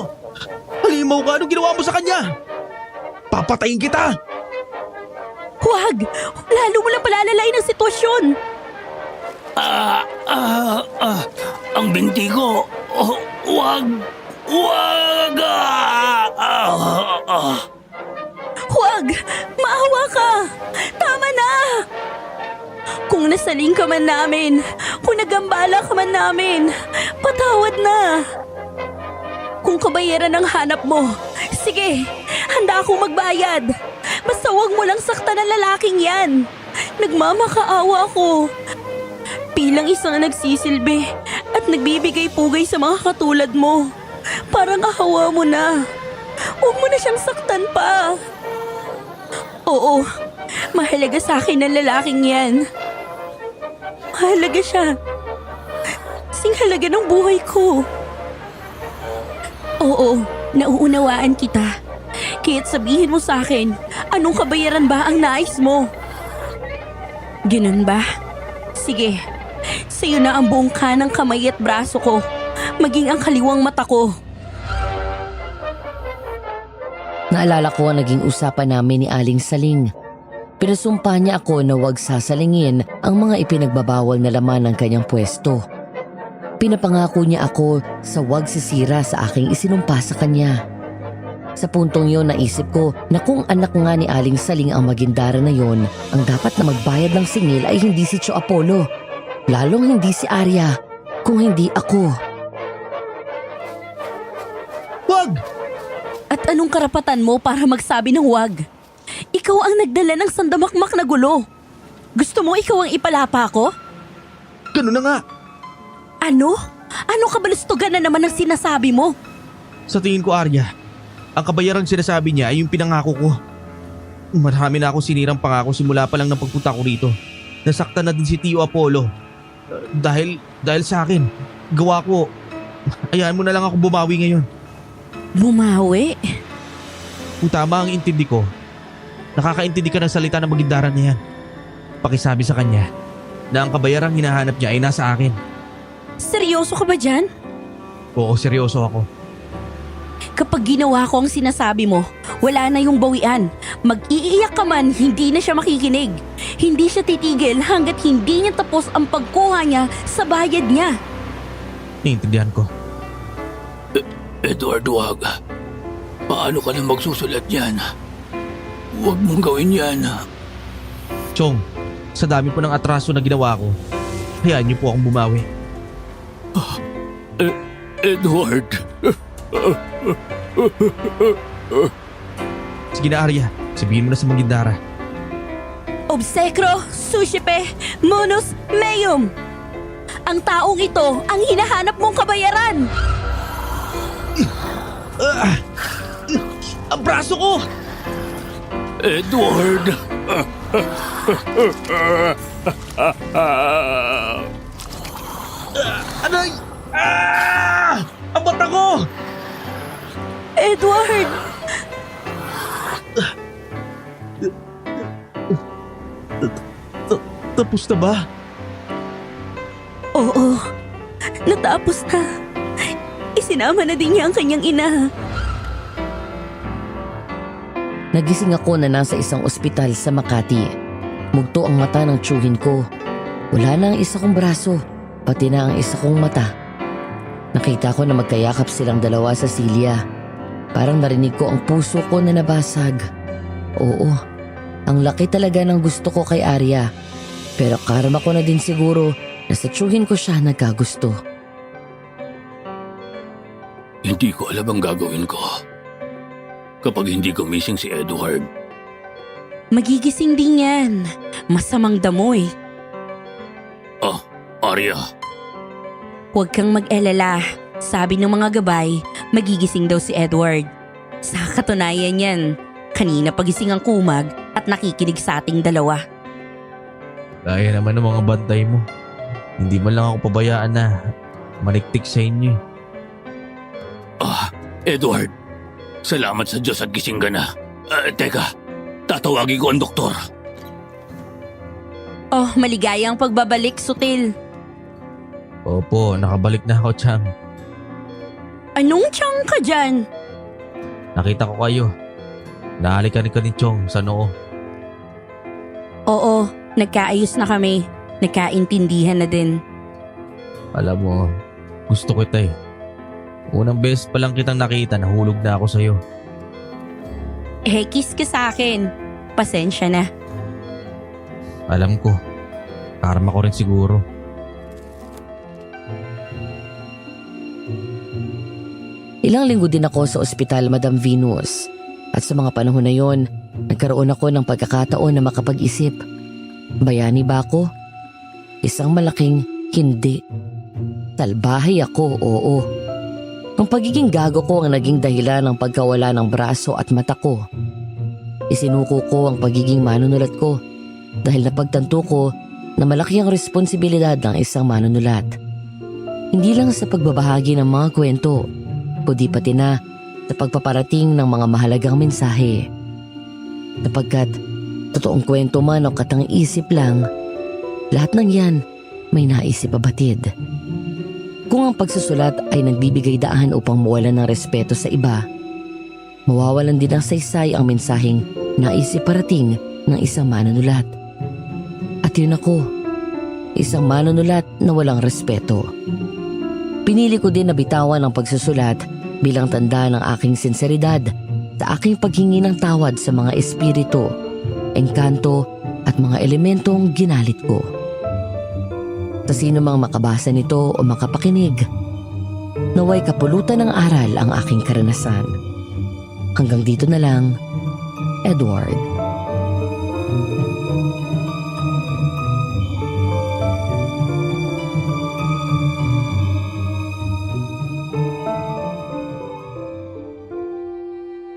Halimaw ka! Anong ginawa mo sa kanya? Papatayin kita! Huwag! Lalo mo lang palalalain ang sitwasyon! Ang binti ko. Oh, wag! Wag! Huwag! Maawa ka! Tama na! Kung nasaling ka man namin, kung nagambala ka man namin, patawad na! Kung kabayaran ang hanap mo, sige, handa akong magbayad. Basta huwag mo lang saktan ang lalaking yan. Nagmamakaawa ako. Bilang isang nagsisilbi at nagbibigay pugay sa mga katulad mo, parang ahawa mo na. Huwag mo na siyang saktan pa. Oo, mahalaga sa akin ang lalaking yan. Mahalaga siya. Sing halaga ng buhay ko. Oo, nauunawaan kita. Kaya't sabihin mo sa akin, anong kabayaran ba ang nais mo? Ganun ba? Sige, sa'yo na ang buong kanang kamay at braso ko, maging ang kaliwang mata ko. Naalala ko ang naging usapan namin ni Aling Saling. Pinasumpa niya ako na huwag sasalingin ang mga ipinagbabawal na laman ng kanyang pwesto. Pinapangako niya ako sa huwag sisira sa aking isinumpa sa kanya. Sa puntong yon naisip ko na kung anak nga ni Aling Saling ang Magindara na yon, ang dapat na magbayad ng singil ay hindi si Tio Apollo. Lalong hindi si Arya, kung hindi ako. Wag! At anong karapatan mo para magsabi ng huwag? Ikaw ang nagdala ng sandamakmak na gulo. Gusto mo ikaw ang ipalapa ko? Ganun na nga! Ano? Ano kabalustugan na naman ang sinasabi mo? Sa tingin ko, Arya, ang kabayarang sinasabi niya ay yung pinangako ko. Marami na akong sinirang pangako simula pa lang ng pagpunta ko rito. Nasaktan na din si Tio Apollo. Dahil sa akin, gawa ko. Ayahan mo na lang ako bumawi ngayon. Bumawi? Kung tama ang intindi ko, nakakaintindi ka ng salita ng Magindara na yan. Pakisabi sa kanya na ang kabayarang hinahanap niya ay nasa akin. Seryoso ka ba dyan? Oo, seryoso ako. Kapag ginawa ko ang sinasabi mo, wala na yung bawian. Mag-iiyak ka man, hindi na siya makikinig. Hindi siya titigil hanggat hindi niya tapos ang pagkuha niya sa bayad niya. Naiintindihan ko. Edward, wag. Paano ka na magsusulat yan? Huwag mong gawin yan. Chong, sa dami po ng atraso na ginawa ko, hayaan niyo po akong bumawi. Edward. Sige na, Arya. Sabihin mo na sa Magindara. Obsekro, sushipe, munus, meum. Ang taong ito ang hinahanap mong kabayaran. Ang braso ko! Edward. Aray! Ang mata ko! Edward! Tapos na ba? Oo, natapos na. Isinama na din niya ang kanyang ina. Nagising ako na nasa isang ospital sa Makati. Mugto ang mata ng tiyuhin ko. Wala na ang isa kong braso, pati na ang isa kong mata. Nakita ko na magkayakap silang dalawa sa silya. Parang narinig ko ang puso ko na nabasag. Oo, ang laki talaga ng gusto ko kay Arya. Pero karma ko na din siguro na sa tiyuhin ko siya nagkagusto. Hindi ko alam ang gagawin ko kapag hindi gumising si Edward. Magigising din yan. Masamang damoy. Arya, Huwag kang mag-alala. Sabi ng mga gabay, magigising daw si Edward. Sa katunayan yan, kanina pagising ang kumag at nakikinig sa ating dalawa. Kaya naman ng mga bantay mo. Hindi man lang ako pabayaan na maniktik sa inyo. Edward, salamat sa Diyos at gising ka na. Teka, tatawagin ko ang doktor. Oh, maligayang pagbabalik, Sutil. Opo, nakabalik na ako, Chang. Anong tiyang ka dyan? Nakita ko kayo. Nahalikan ka ni Chong sa noo. Oo, nagkaayos na kami. Nagkaintindihan na din. Alam mo, gusto kita eh. Unang beses pa lang kitang nakita, nahulog na ako sa'yo. Kiss ka sa akin. Pasensya na. Alam ko, karma ko rin siguro. Ilang linggo din ako sa ospital, Madam Venus. At sa mga panahon na yon, nagkaroon ako ng pagkakataon na makapag-isip. Bayani ba ako? Isang malaking hindi. Salbahay ako, oo. Ang pagiging gago ko ang naging dahilan ng pagkawala ng braso at mata ko. Isinuko ko ang pagiging manunulat ko dahil napagtanto ko na malaki ang responsibilidad ng isang manunulat. Hindi lang sa pagbabahagi ng mga kwento, kundi pati na sa pagpaparating ng mga mahalagang mensahe. Sapagkat totoong kwento man o katang isip lang, lahat ng yan may naisip pabatid. Kung ang pagsusulat ay nagbibigay daan upang mawalan ng respeto sa iba, mawawalan din ng saysay ang mensaheng naisip parating ng isang manunulat. At yun ako, isang manunulat na walang respeto. Pinili ko din na bitawan ang pagsusulat bilang tanda ng aking sinseridad sa aking paghingi ng tawad sa mga espiritu, engkanto at mga elementong ginalit ko. Sa sino mang makabasa nito o makapakinig, naway kapulutan ng aral ang aking karanasan. Hanggang dito na lang, Edward.